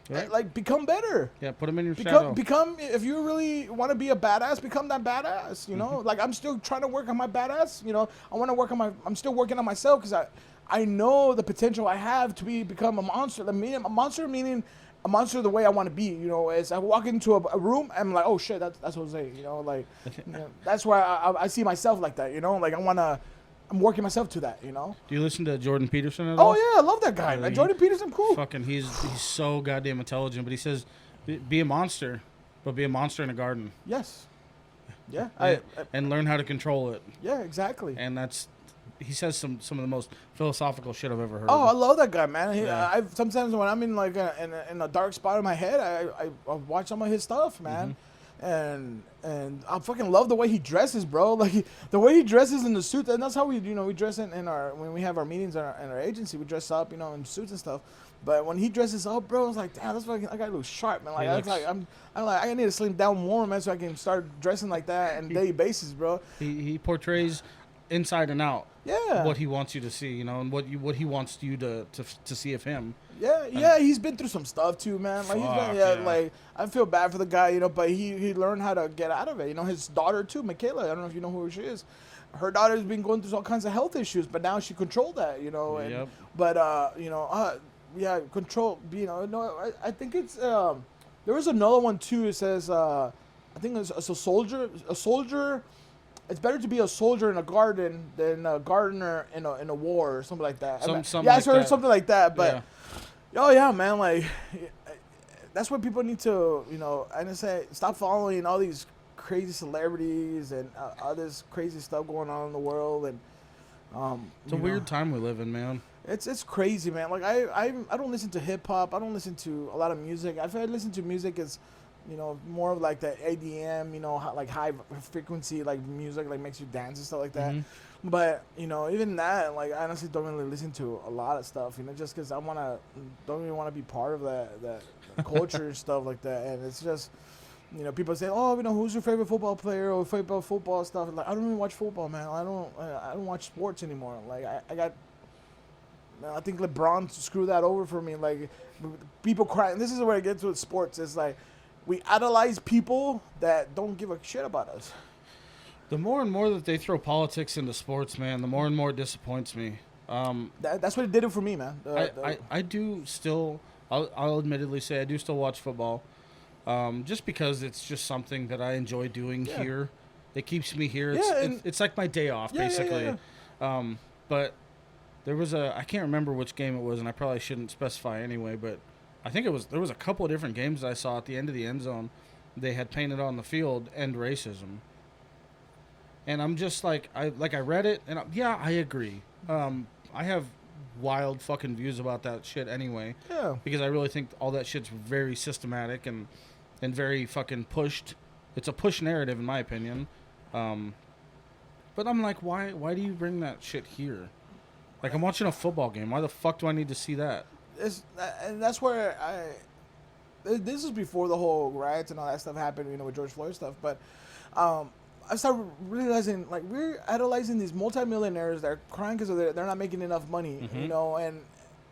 Right. Like, become better. Yeah, put them in your shadow. Become, if you really want to be a badass, become that badass, you know? Like, I'm still trying to work on my badass, you know? I'm still working on myself because I know the potential I have to become a monster. A monster meaning a monster the way I want to be, you know? As I walk into a room, I'm like, oh, shit, that's Jose, you know? Like, you know, that's where I see myself like that, you know? Like, I'm working myself to that, you know? Do you listen to Jordan Peterson at all? Oh, yeah, I love that guy, man. Jordan Peterson, cool. Fucking, he's so goddamn intelligent, but he says, be a monster, but be a monster in a garden. Yes. Yeah. And learn how to control it. Yeah, exactly. And he says some of the most philosophical shit I've ever heard. Oh, I love that guy, man. Sometimes when I'm in like in a dark spot in my head, I watch some of his stuff, man. Mm-hmm. And I fucking love the way he dresses, bro. Like the way he dresses in the suit, and that's how we dress in our when we have our meetings in our agency, we dress up, you know, in suits and stuff. But when he dresses up, bro, it's like, damn, that's fucking, I gotta look sharp, man. Like I'm like, I need to slim down more, man, so I can start dressing like that on a daily basis, bro. He portrays inside and out. Yeah. What he wants you to see, you know, and what he wants you to see of him. Yeah, he's been through some stuff too, man. Like like I feel bad for the guy, you know, but he learned how to get out of it. You know, his daughter too, Michaela. I don't know if you know who she is. Her daughter's been going through all kinds of health issues, but now she controlled that, you know. And, but you know, control. You know, no, I think it's there was another one too. It says I think it's a soldier. It's better to be a soldier in a garden than a gardener in a war or something like that. I heard something like that. But oh yeah, man, like that's what people need to, you know. I just say stop following all these crazy celebrities and all this crazy stuff going on in the world. And it's a weird time we live in, man. It's crazy, man. Like I don't listen to hip hop. I don't listen to a lot of music. I've listened to music as, you know, more of like the ADM, you know, like high frequency, like music, like makes you dance and stuff like that. Mm-hmm. But, you know, even that, like, I honestly don't really listen to a lot of stuff, you know, just because don't even want to be part of that culture and stuff like that. And it's just, You know, people say, "Oh, you know, who's your favorite football player or favorite football stuff?" Like, I don't even watch football, man. I don't watch sports anymore. Like, I got, I think LeBron screwed that over for me. Like, people cry. And this is where it gets with sports. It's like we idolize people that don't give a shit about us. The more and more that they throw politics into sports, man, the more and more it disappoints me. That's what it did it for me, man. I do still. I'll admittedly say I do still watch football. Just because it's just something that I enjoy doing here. It keeps me here. It's like my day off, basically. But there was I can't remember which game it was, and I probably shouldn't specify anyway, but I think there was a couple of different games I saw at the end of the end zone. They had painted on the field, "End racism." And I'm just like, I read it, and I agree. I have wild fucking views about that shit anyway. Yeah. Because I really think all that shit's very systematic and very fucking pushed. It's a push narrative in my opinion. But I'm like, why do you bring that shit here? Like, I'm watching a football game. Why the fuck do I need to see that? And that's where this is before the whole riots and all that stuff happened, you know, with George Floyd stuff. But I started realizing, like, we're idolizing these multimillionaires that are crying because they're not making enough money, you know, and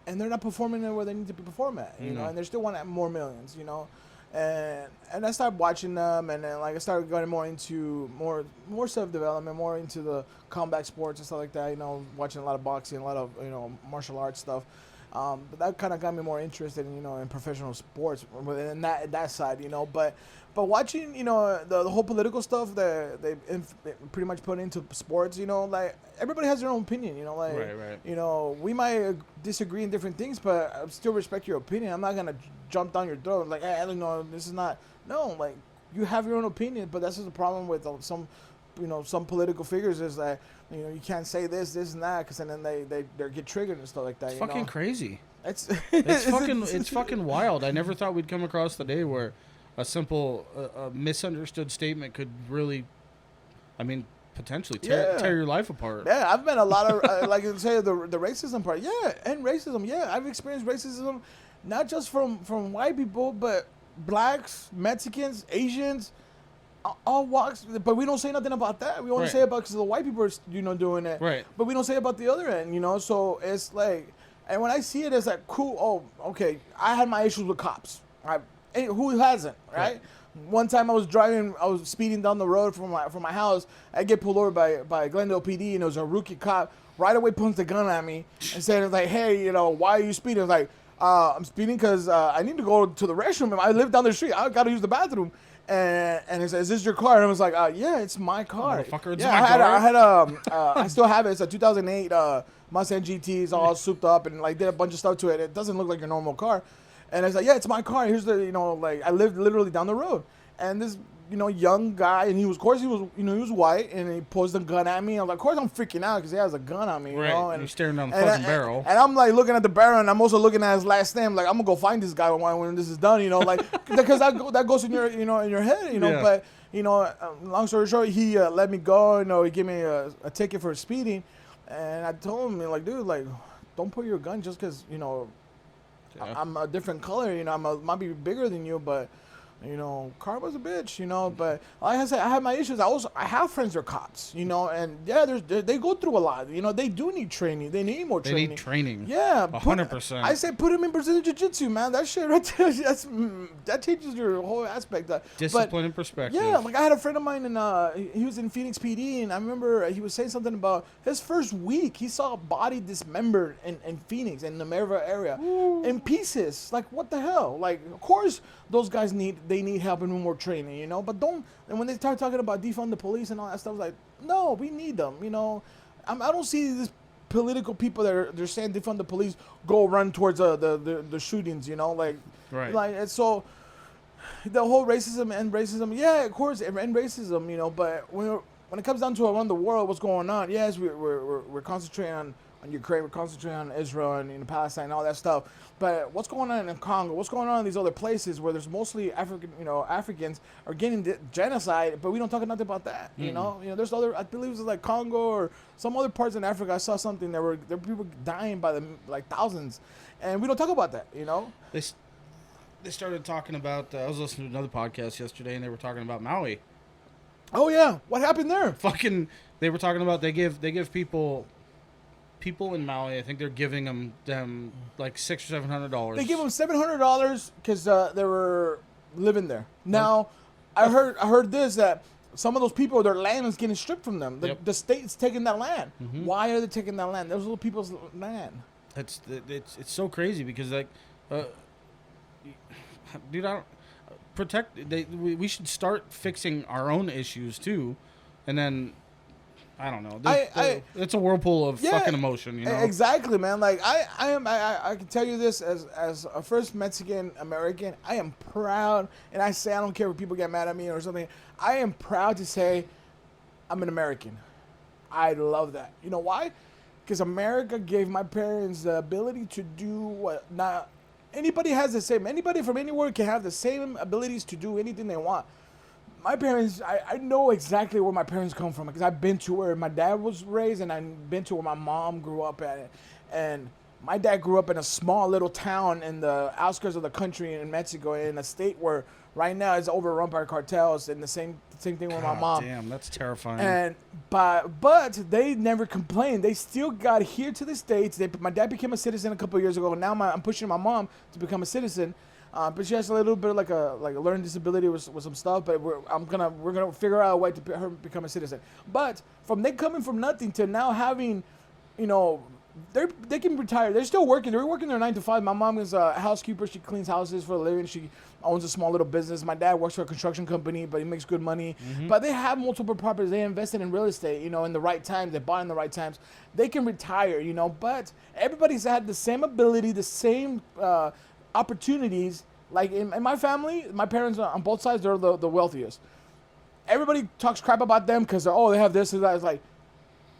they're not performing where they need to perform at, you know, and they still want more millions, you know. And I started watching them, and then, like, I started going more into more self-development, more into the combat sports and stuff like that, you know, watching a lot of boxing, a lot of, you know, martial arts stuff. But that kind of got me more interested in, you know, in professional sports and that side, you know. But watching, you know, the whole political stuff that they pretty much put into sports, you know, like, everybody has their own opinion, you know, like, right. you know, we might disagree in different things, but I still respect your opinion. I'm not gonna jump down your throat like, hey, I don't know, this is not. No, like, you have your own opinion, but that's just the problem with some, you know, some political figures is that, you know, you can't say this and that, because then they get triggered and stuff like that. It's you fucking know? crazy. It's fucking wild. I never thought we'd come across the day where a simple a misunderstood statement could really, I mean, potentially tear your life apart. Yeah, I've met a lot of like I say the racism part. Yeah, and racism. Yeah, I've experienced racism, not just from white people, but blacks, Mexicans, Asians, all walks. But we don't say nothing about that. We only say about because the white people are, you know, doing it. Right. But we don't say about the other end, you know. So it's like, and when I see it, it's like, cool. Oh, okay. I had my issues with cops. Who hasn't, right? One time I was speeding down the road from my house. I get pulled over by Glendale PD, and it was a rookie cop. Right away points the gun at me and said, like, hey, you know, why are you speeding? I was like, I'm speeding because I need to go to the restroom. I live down the street. I got to use the bathroom. And he said, is this your car? And I was like, yeah, it's my car. Motherfucker, it's my car. I still have it. It's a 2008 Mustang GT. It's all souped up and, like, did a bunch of stuff to it. It doesn't look like your normal car. And I was like, yeah, it's my car. Here's the, you know, like, I lived literally down the road. And this, you know, young guy, and he was white, and he posed a gun at me. I was like, of course I'm freaking out because he has a gun on me, you know. And you're staring down the fucking barrel. And I'm, like, looking at the barrel, and I'm also looking at his last name. Like, I'm going to go find this guy when this is done, you know, like, because that goes in your, you know, in your head, you know. Yeah. But, you know, long story short, he let me go. You know, he gave me a ticket for speeding. And I told him, like, dude, like, don't put your gun just because, you know, I'm a different color, you know, might be bigger than you, but, you know, karma's a bitch, you know. But like I said, I have my issues. I have friends that are cops, you know, and yeah, they go through a lot. You know, they do need training. They need more training. They need training. Yeah, 100%. I say put them in Brazilian Jiu-Jitsu, man. That shit right there, that changes your whole aspect. Discipline and perspective. Yeah, like I had a friend of mine, and he was in Phoenix PD, and I remember he was saying something about his first week. He saw a body dismembered in Phoenix, in the Merva area, in pieces. Like, what the hell? Like, of course, those guys need help and more training, you know. But and when they start talking about defund the police and all that stuff, like, no, we need them, you know. I don't see this political people that they're saying defund the police go run towards the shootings, you know, like, like, and so the whole racism, yeah, of course, and racism, you know. But when it comes down to around the world, what's going on? Yes, we're concentrating on Ukraine, we're concentrating on Israel and Palestine and all that stuff. But what's going on in Congo? What's going on in these other places where there's mostly Africans are getting genocide, but we don't talk nothing about that. You know, there's other, I believe it's like Congo or some other parts in Africa. I saw something there were people dying by the like thousands, and we don't talk about that. You know, they they started talking about. I was listening to another podcast yesterday, and they were talking about Maui. Oh yeah, what happened there? Fucking, they were talking about they give people in Maui. I think they're giving them like $600 or $700. They give them $700 because they were living there. Now, I heard this that some of those people, their land is getting stripped from them. The state's taking that land. Mm-hmm. Why are they taking that land? Those little people's land. It's so crazy because like, dude, I don't protect. We should start fixing our own issues too, and then I don't know. It's a whirlpool of fucking emotion, you know. Exactly, man. Like I can tell you this as a first Mexican American, I am proud, and I say I don't care if people get mad at me or something. I am proud to say I'm an American. I love that. You know why? Because America gave my parents the ability to do what not anybody has the same. Anybody from anywhere can have the same abilities to do anything they want. My parents, I know exactly where my parents come from because I've been to where my dad was raised and I've been to where my mom grew up at. And my dad grew up in a small little town in the outskirts of the country in Mexico, in a state where right now it's overrun by cartels, and the same thing with my mom. Damn, that's terrifying. And but they never complained. They still got here to the States. My dad became a citizen a couple of years ago. Now I'm pushing my mom to become a citizen. But she has a little bit of like a learning disability with some stuff. But we're gonna figure out a way to her become a citizen. But from they coming from nothing to now having, you know, they can retire. They're still working. They're working their 9 to 5. My mom is a housekeeper. She cleans houses for a living. She owns a small little business. My dad works for a construction company, but he makes good money. Mm-hmm. But they have multiple properties. They invested in real estate, you know, in the right times. They bought in the right times. They can retire, you know. But everybody's had the same ability, the same opportunities. Like in my family, my parents on both sides, they're the wealthiest. Everybody talks crap about them because they have this and that. It's like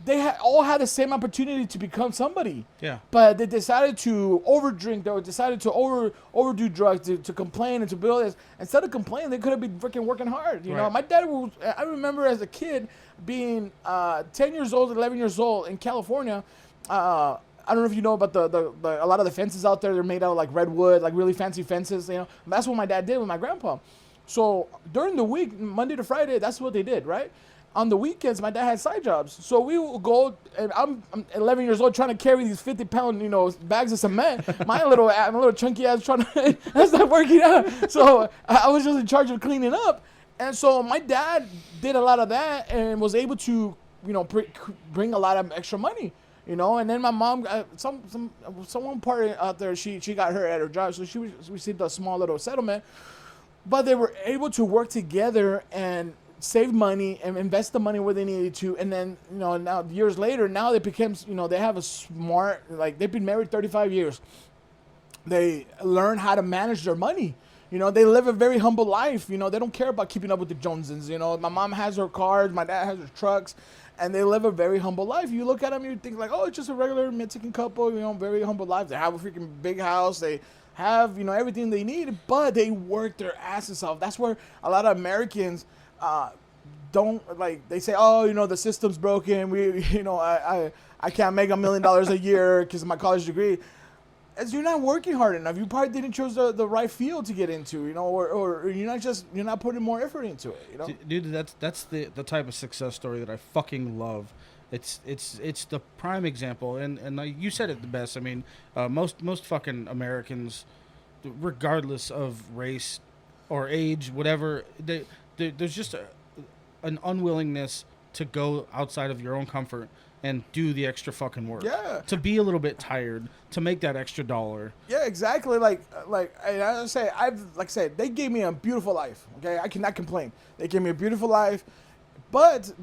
they all had the same opportunity to become somebody. Yeah. But they decided to overdrink. They decided to overdo drugs, to complain and to build this. Instead of complaining, they could have been freaking working hard. You know, my dad was. I remember as a kid being 10 years old, 11 years old in California. I don't know if you know about the a lot of the fences out there. They're made out of like redwood, like really fancy fences. You know, that's what my dad did with my grandpa. So during the week, Monday to Friday, that's what they did, right? On the weekends, my dad had side jobs. So we would go, and I'm 11 years old trying to carry these 50-pound, you know, bags of cement. My little chunky ass trying to, that's not working out. So I was just in charge of cleaning up. And so my dad did a lot of that and was able to, you know, bring a lot of extra money, you know. And then my mom, someone part out there, she got hurt at her job. So she received a small little settlement. But they were able to work together and save money and invest the money where they needed to. And then, you know, now years later, now they became, you know, they have a smart, like they've been married 35 years. They learn how to manage their money. You know, they live a very humble life. You know, they don't care about keeping up with the Joneses. You know, my mom has her cars, my dad has her trucks, and they live a very humble life. You look at them, you think like, oh, it's just a regular Mexican couple, you know, very humble life. They have a freaking big house. They have, you know, everything they need, but they work their asses off. That's where a lot of Americans don't, like, they say, oh, you know, the system's broken. You know, I can't make $1 million a year because of my college degree. As you're not working hard enough. You probably didn't choose the right field to get into, you know, or you're not putting more effort into it, you know. Dude, that's the type of success story that I fucking love. It's the prime example, and you said it the best. I mean, most fucking Americans, regardless of race or age, whatever, there's just an unwillingness to go outside of your own comfort and do the extra fucking work. Yeah. To be a little bit tired, to make that extra dollar. Yeah, exactly. Like I say, they gave me a beautiful life. Okay, I cannot complain. They gave me a beautiful life. But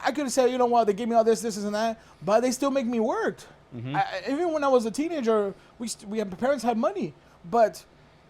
I could have said, you know what, they gave me all this, and that, but they still make me work. Mm-hmm. Even when I was a teenager, my parents had money, but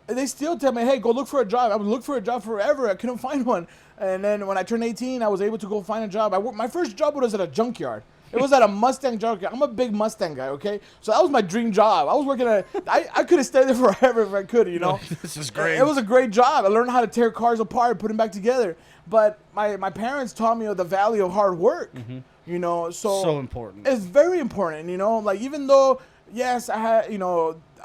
they still tell me, hey, go look for a job. I would look for a job forever. I couldn't find one. And then when I turned 18, I was able to go find a job. My first job was at a junkyard. It was at a Mustang junkyard. I'm a big Mustang guy, okay? So that was my dream job. I was working at I could have stayed there forever if I could, you know? This is great. It was a great job. I learned how to tear cars apart and put them back together. But my parents taught me the value of hard work, mm-hmm. you know? So important. It's very important, you know? Like, even though yes, I had,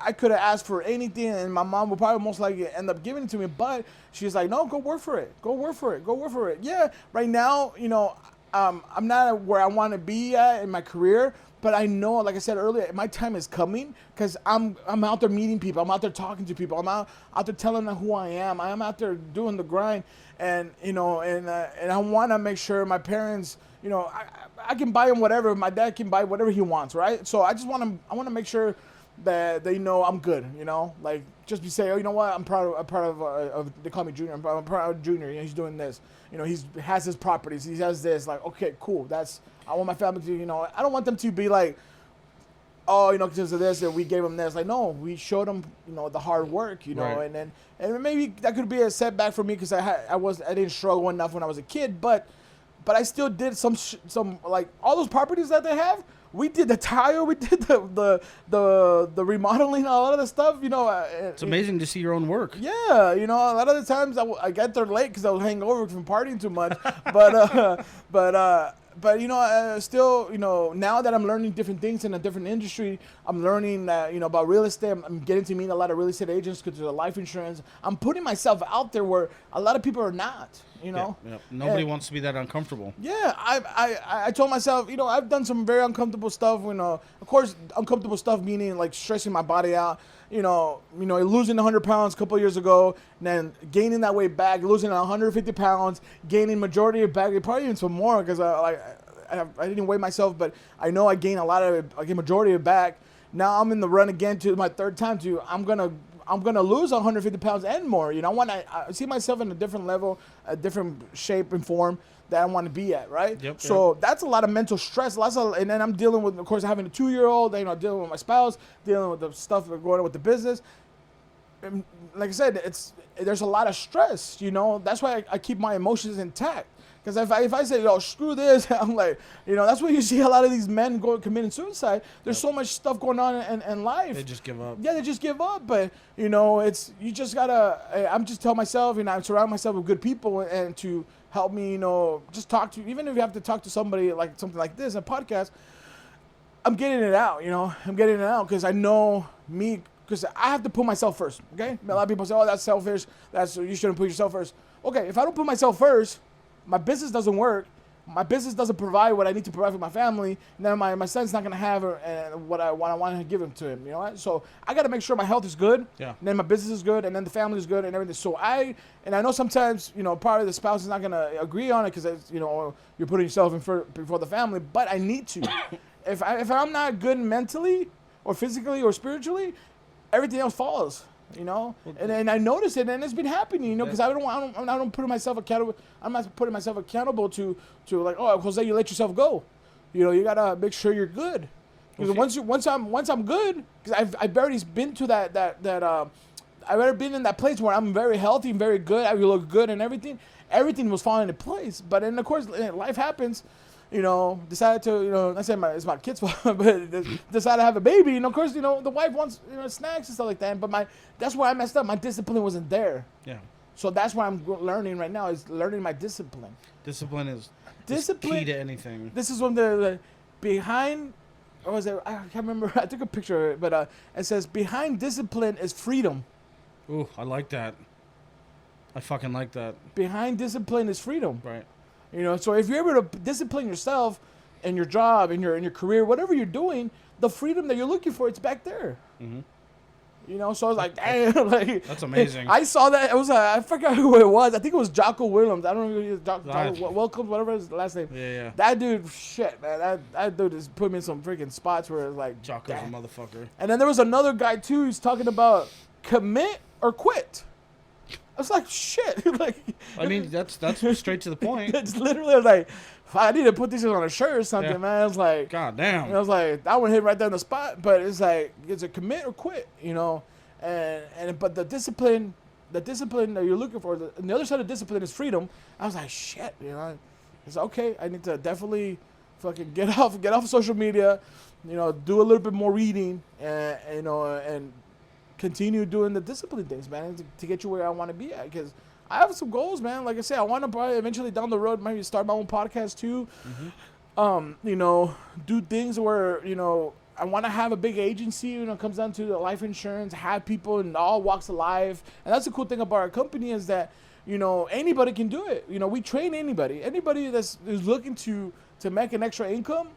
I could have asked for anything, and my mom would probably most likely end up giving it to me. But she's like, no, go work for it. Go work for it. Go work for it. Yeah, right now, I'm not where I want to be at in my career, but I know, like I said earlier, my time is coming because I'm out there meeting people. I'm out there talking to people. I'm out there telling them who I am. I am out there doing the grind, and I want to make sure my parents, I can buy them whatever. My dad can buy whatever he wants, right? So I want to make sure that they know I'm good, like just be say, oh, you know what, I'm proud of they call me Junior. I'm proud of Junior. He's doing this. He has his properties. He has this. Like, okay, cool. I want my family to, I don't want them to be like, oh, because of this, and we gave them this. Like, no, we showed them, the hard work, Right. and maybe that could be a setback for me because I didn't struggle enough when I was a kid, but I still did some like all those properties that they have. We did the tile, we did the remodeling, a lot of the stuff. It's amazing to see your own work. Yeah, a lot of the times I got there late because I was hangover from partying too much. But still, now that I'm learning different things in a different industry, I'm learning about real estate. I'm getting to meet a lot of real estate agents because of the life insurance. I'm putting myself out there where a lot of people are not. Yeah. Nobody wants to be that uncomfortable. Yeah, I told myself, I've done some very uncomfortable stuff. Of course, uncomfortable stuff meaning like stressing my body out. Losing 100 pounds a couple of years ago, and then gaining that weight back, losing 150 pounds, gaining majority of back, probably even some more because I didn't weigh myself, but I know I gained I gained majority of back. Now I'm in the run again to my third time I'm gonna lose 150 pounds and more. I see myself in a different level, a different shape and form that I want to be at, right? Yep. So that's a lot of mental stress. And then I'm dealing with, of course, having a 2-year-old. Dealing with my spouse, dealing with the stuff that's going on with the business. And like I said, there's a lot of stress. That's why I keep my emotions intact. Because if I say, screw this, I'm like, that's why you see a lot of these men committing suicide. There's so much stuff going on in life. They just give up. Yeah, they just give up. But, you just got to, I'm just telling myself, I surround myself with good people and to help me, just talk to, even if you have to talk to somebody like something like this, a podcast, I'm getting it out, I'm getting it out because I know me, because I have to put myself first, okay? A lot of people say, oh, that's selfish. You shouldn't put yourself first. Okay, if I don't put myself first, my business doesn't work. My business doesn't provide what I need to provide for my family. And then my son's not going to have what I want to give him to him. So I got to make sure my health is good. Yeah. And then my business is good. And then the family is good and everything. So I know sometimes, part of the spouse is not going to agree on it because, you're putting yourself before the family. But I need to. If I'm not good mentally or physically or spiritually, everything else follows. And I notice it, and it's been happening, because I'm not putting myself accountable to like, oh, Jose, you let yourself go, you gotta make sure you're good, because once I'm good, because I've already been to that I've already been in that place where I'm very healthy and very good, I look good and everything was falling into place, but then of course life happens. Decided to, I say it's my kid's fault, but decided to have a baby. And of course, the wife wants, snacks and stuff like that. But that's where I messed up. My discipline wasn't there. Yeah. So that's what I'm learning right now is learning my discipline. Discipline is key to anything. This is one of the behind, what was it? I can't remember. I took a picture of it, but it says behind discipline is freedom. Ooh, I like that. I fucking like that. Behind discipline is freedom. Right. So if you're able to discipline yourself in your job, in your career, whatever you're doing, the freedom that you're looking for, it's back there. Mm-hmm. So I was like, damn, like that's amazing. I saw that. It was I forgot who it was. I think it was Jocko Williams. I don't know if it was Jocko Welcome, whatever his last name. Yeah. That dude, shit, man. That dude just put me in some freaking spots where it's like, Jocko's a motherfucker. And then there was another guy too who's talking about commit or quit. I was like, shit. Like, I mean, that's straight to the point. It's literally like, I need to put these on a shirt or something, man. It's like, God damn. I was like, that one hit right there on the spot. But it's like, it's a commit or quit, but the discipline that you're looking for, the other side of discipline is freedom. I was like, shit, it's okay. I need to definitely fucking get off social media, do a little bit more reading, and continue doing the discipline things, man, to get you where I want to be at. Because I have some goals, man. Like I said, I want to probably eventually down the road maybe start my own podcast too. Mm-hmm. Do things where I want to have a big agency when it comes down to the life insurance, have people in all walks of life. And that's the cool thing about our company is that, anybody can do it. We train anybody. Anybody is looking to make an extra income,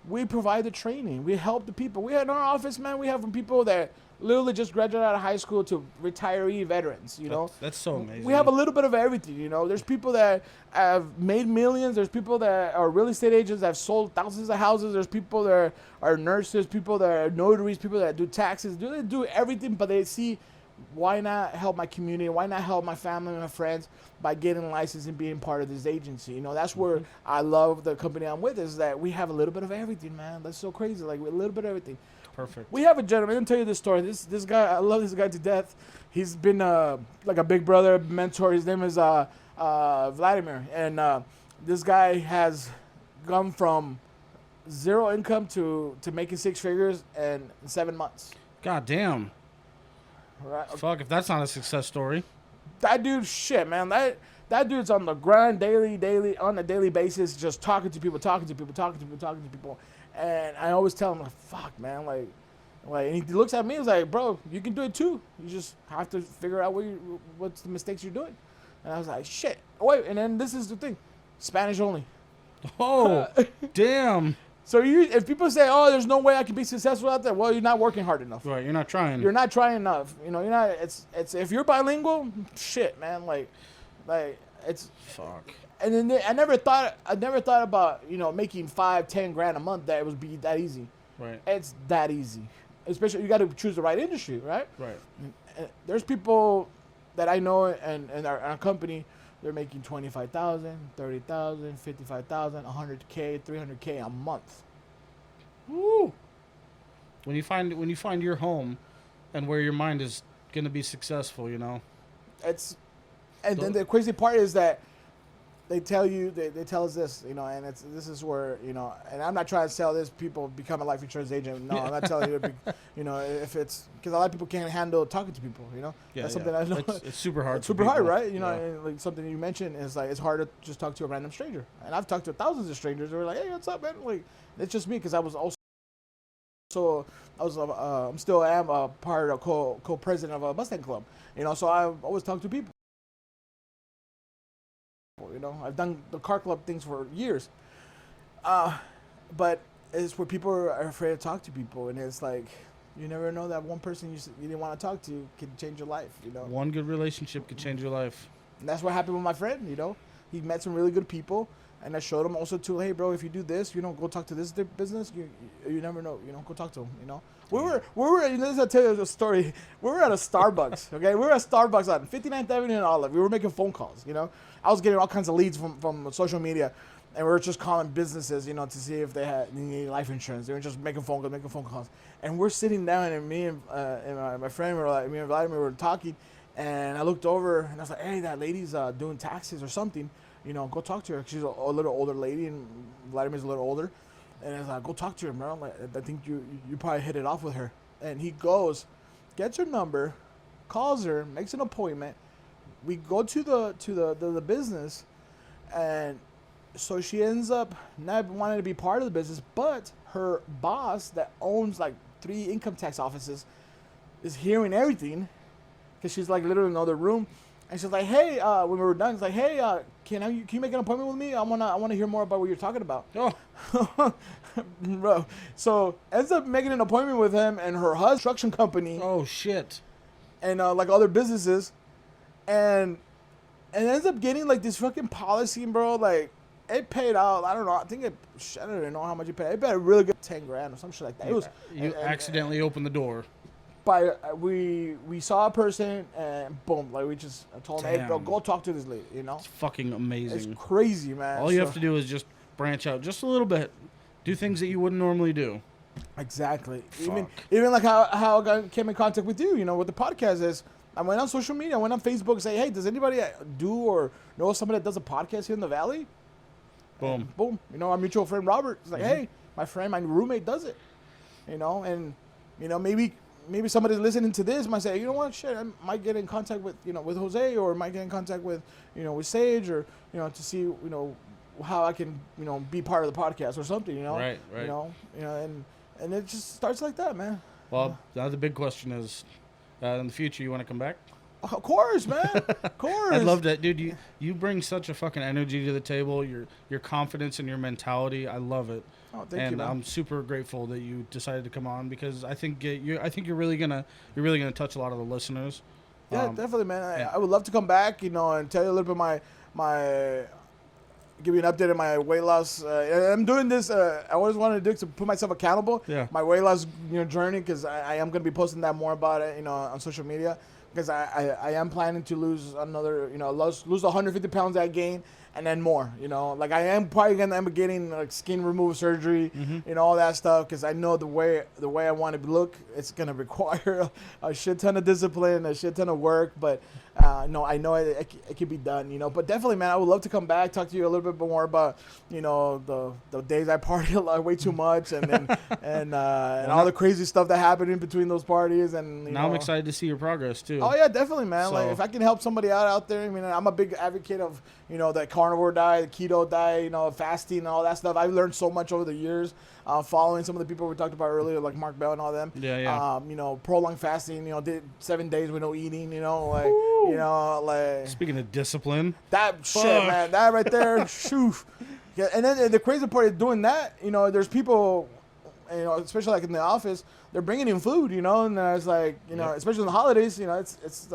we provide the training. We help the people. We had in our office, man, we have from people that literally just graduated out of high school to retiree veterans, That's so amazing. We have a little bit of everything, There's people that have made millions. There's people that are real estate agents that have sold thousands of houses. There's people that are nurses, people that are notaries, people that do taxes. They do everything, but they see, why not help my community? Why not help my family and my friends by getting licensed and being part of this agency? That's where I love the company I'm with, is that we have a little bit of everything, man. That's so crazy. Like, a little bit of everything. Perfect. We have a gentleman. Let me tell you this story. This guy, I love this guy to death. He's been like a big brother, mentor. His name is Vladimir. And this guy has gone from zero income to making 6 figures in 7 months. God damn. Right. Fuck, if that's not a success story. That dude, shit, man. That dude's on the grind on a daily basis, just talking to people. And I always tell him, like, fuck, man, like, and he looks at me and is like, bro, you can do it too. You just have to figure out what's the mistakes you're doing. And I was like, shit. Wait, and then this is the thing, Spanish only. Oh, damn. So if people say, oh, there's no way I can be successful out there, well, you're not working hard enough. Right, you're not trying. You're not trying enough. You're not. It's if you're bilingual, shit, man, like it's. Fuck. And then I never thought about making 5-10 grand a month that it would be that easy. Right. It's that easy. Especially you got to choose the right industry, right? Right. And there's people that I know in our company, they're making 25,000, 30,000, 55,000, 100K, 300K a month. Woo. When you find your home, and where your mind is gonna be successful, It's, and then the crazy part is that they tell us this, and this is where, and I'm not trying to sell this, people become a life insurance agent. No, I'm not telling you, if it's, because a lot of people can't handle talking to people, Yeah, that's something I know. It's super hard. It's super hard, right? Yeah. Like something you mentioned is like, it's hard to just talk to a random stranger. And I've talked to thousands of strangers who are like, hey, what's up, man? Like, it's just me, because I was also, I'm still a part of co-president of a Mustang club, so I always talk to people. I've done the car club things for years, but it's where people are afraid to talk to people, and it's like, you never know that one person you didn't want to talk to can change your life. One good relationship could change your life. And that's what happened with my friend. He met some really good people, and I showed him also too. Hey, bro, if you do this, go talk to this business. You never know. Go talk to him. We were. This is, I'll tell you a story. We were at a Starbucks. Okay, we were at Starbucks on 59th Avenue and Olive. We were making phone calls. I was getting all kinds of leads from social media, and we were just calling businesses, to see if they had any life insurance. They were just making phone calls, and we're sitting down, and me and my friend were like, me and Vladimir were talking, and I looked over, and I was like, hey, that lady's doing taxes or something. Go talk to her. She's a little older lady, and Vladimir's a little older. And I was like, go talk to her, bro. Like, I think you probably hit it off with her. And he goes, gets her number, calls her, makes an appointment. We go to the business, and so she ends up not wanting to be part of the business, but her boss that owns like 3 income tax offices is hearing everything, because she's like literally in another room. And she's like, hey, when we were done, it's like, hey, can you make an appointment with me? I wanna hear more about what you're talking about. Oh, bro. So ends up making an appointment with him and her husband, construction company. Oh shit. And like other businesses, and ends up getting like this fucking policy, bro. Like, it paid out. I don't know. I don't even know how much it paid. It paid a really good 10 grand or some shit like that. It was. You accidentally opened the door. We saw a person, and boom, like, I told him, hey, bro, go talk to this lady, It's fucking amazing. It's crazy, man. All you have to do is just branch out just a little bit. Do things that you wouldn't normally do. Exactly. Fuck. Even like how I came in contact with you, what the podcast is. I went on social media, I went on Facebook and say, hey, does anybody do or know somebody that does a podcast here in the Valley? Boom. And boom. Our mutual friend Robert is like, hey, my roommate does it. And maybe somebody listening to this might say, you know what, shit, I might get in contact with, with Jose, or might get in contact with, with Sage, or, to see, how I can, be part of the podcast or something, Right. and it just starts like that, man. Well, now the big question is, in the future, you want to come back? Of course, man. Of course. I love that, dude. You bring such a fucking energy to the table. Your confidence and your mentality. I love it. Oh, thank you, man. I'm super grateful that you decided to come on because I think you're really gonna touch a lot of the listeners. Yeah, definitely, man. I would love to come back, and tell you a little bit my give you an update on my weight loss. I'm doing this. I always wanted to do it to put myself accountable. Yeah. My weight loss, journey, because I am going to be posting that more about it, on social media. Because I am planning to lose another, lose 150 pounds that I gained, and then more, like I am probably gonna end up getting like skin removal surgery, all that stuff, because I know the way I want to look, it's gonna require a shit ton of discipline, a shit ton of work, but no, I know it can be done, But definitely, man, I would love to come back, talk to you a little bit more about, the days I party a lot, way too much, and then and all the crazy stuff that happened in between those parties, and now I'm excited to see your progress too. Oh yeah, definitely, man. So, like if I can help somebody out there, I mean, I'm a big advocate of that carnivore diet, the keto diet, fasting and all that stuff. I've learned so much over the years, following some of the people we talked about earlier, like Mark Bell and all them. Yeah. Prolonged fasting. Did 7 days with no eating. Like speaking of discipline, that shit, man. That right there, shoo. Yeah, and then the crazy part is doing that. There's people, especially like in the office, they're bringing in food, and it's like, especially in the holidays, it's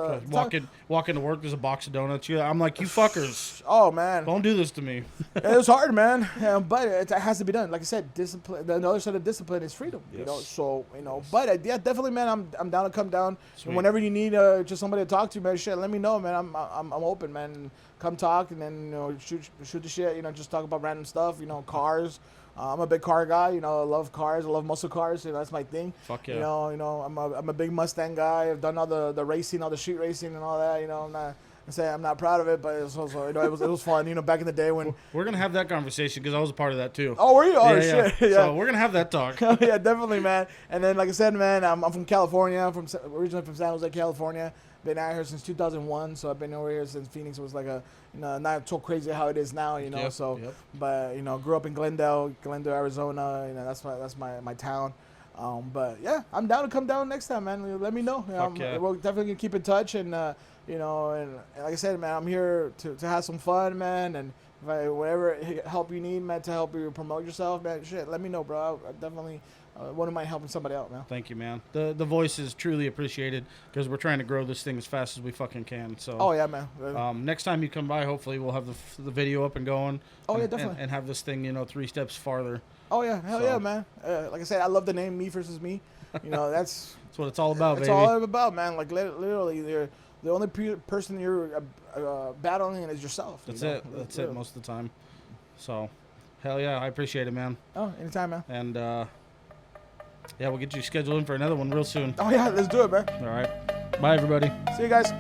walk into work, there's a box of donuts. I'm like, you fuckers. Oh man, don't do this to me. It was hard, man, but it has to be done. Like I said, discipline. The other side of discipline is freedom. Yes. So but yeah, definitely, man. I'm down to come down. And whenever you need just somebody to talk to, man, shit, let me know, man. I'm open, man. Come talk, and then shoot the shit. Just talk about random stuff. Cars. I'm a big car guy. I love cars. I love muscle cars. That's my thing. Fuck yeah. I'm a big Mustang guy. I've done all the racing, all the street racing, and all that. I'm not proud of it, but it's also it was fun. Back in the day when we're gonna have that conversation because I was a part of that too. Oh, were you? Oh yeah, shit. Yeah. Yeah. So we're gonna have that talk. Yeah, definitely, man. And then, like I said, man, I'm from California. I'm originally from San Jose, California. Been out here since 2001, so I've been over here since Phoenix was like not so crazy how it is now, Yep, So, yep. But grew up in Glendale, Arizona. That's my town. But yeah, I'm down to come down next time, man. Let me know. Yeah. We'll definitely keep in touch, and and like I said, man, I'm here to have some fun, man, and whatever help you need, man, to help you promote yourself, man. Shit, let me know, bro. I definitely. Wouldn't mind helping somebody out, man. Thank you, man. The voice is truly appreciated because we're trying to grow this thing as fast as we fucking can. So. Oh yeah, man. Next time you come by, hopefully we'll have the video up and going. Oh yeah, definitely. And have this thing, 3 steps farther. Oh yeah, hell yeah, man. Like I said, I love the name Me Versus Me. That's what it's all about, baby. It's all about, man. Like literally, the only person you're battling is yourself. That's it. That's it most of the time. So, hell yeah, I appreciate it, man. Oh, anytime, man. And yeah, we'll get you scheduled in for another one real soon. Oh yeah, let's do it, man. All right. Bye, everybody. See you guys.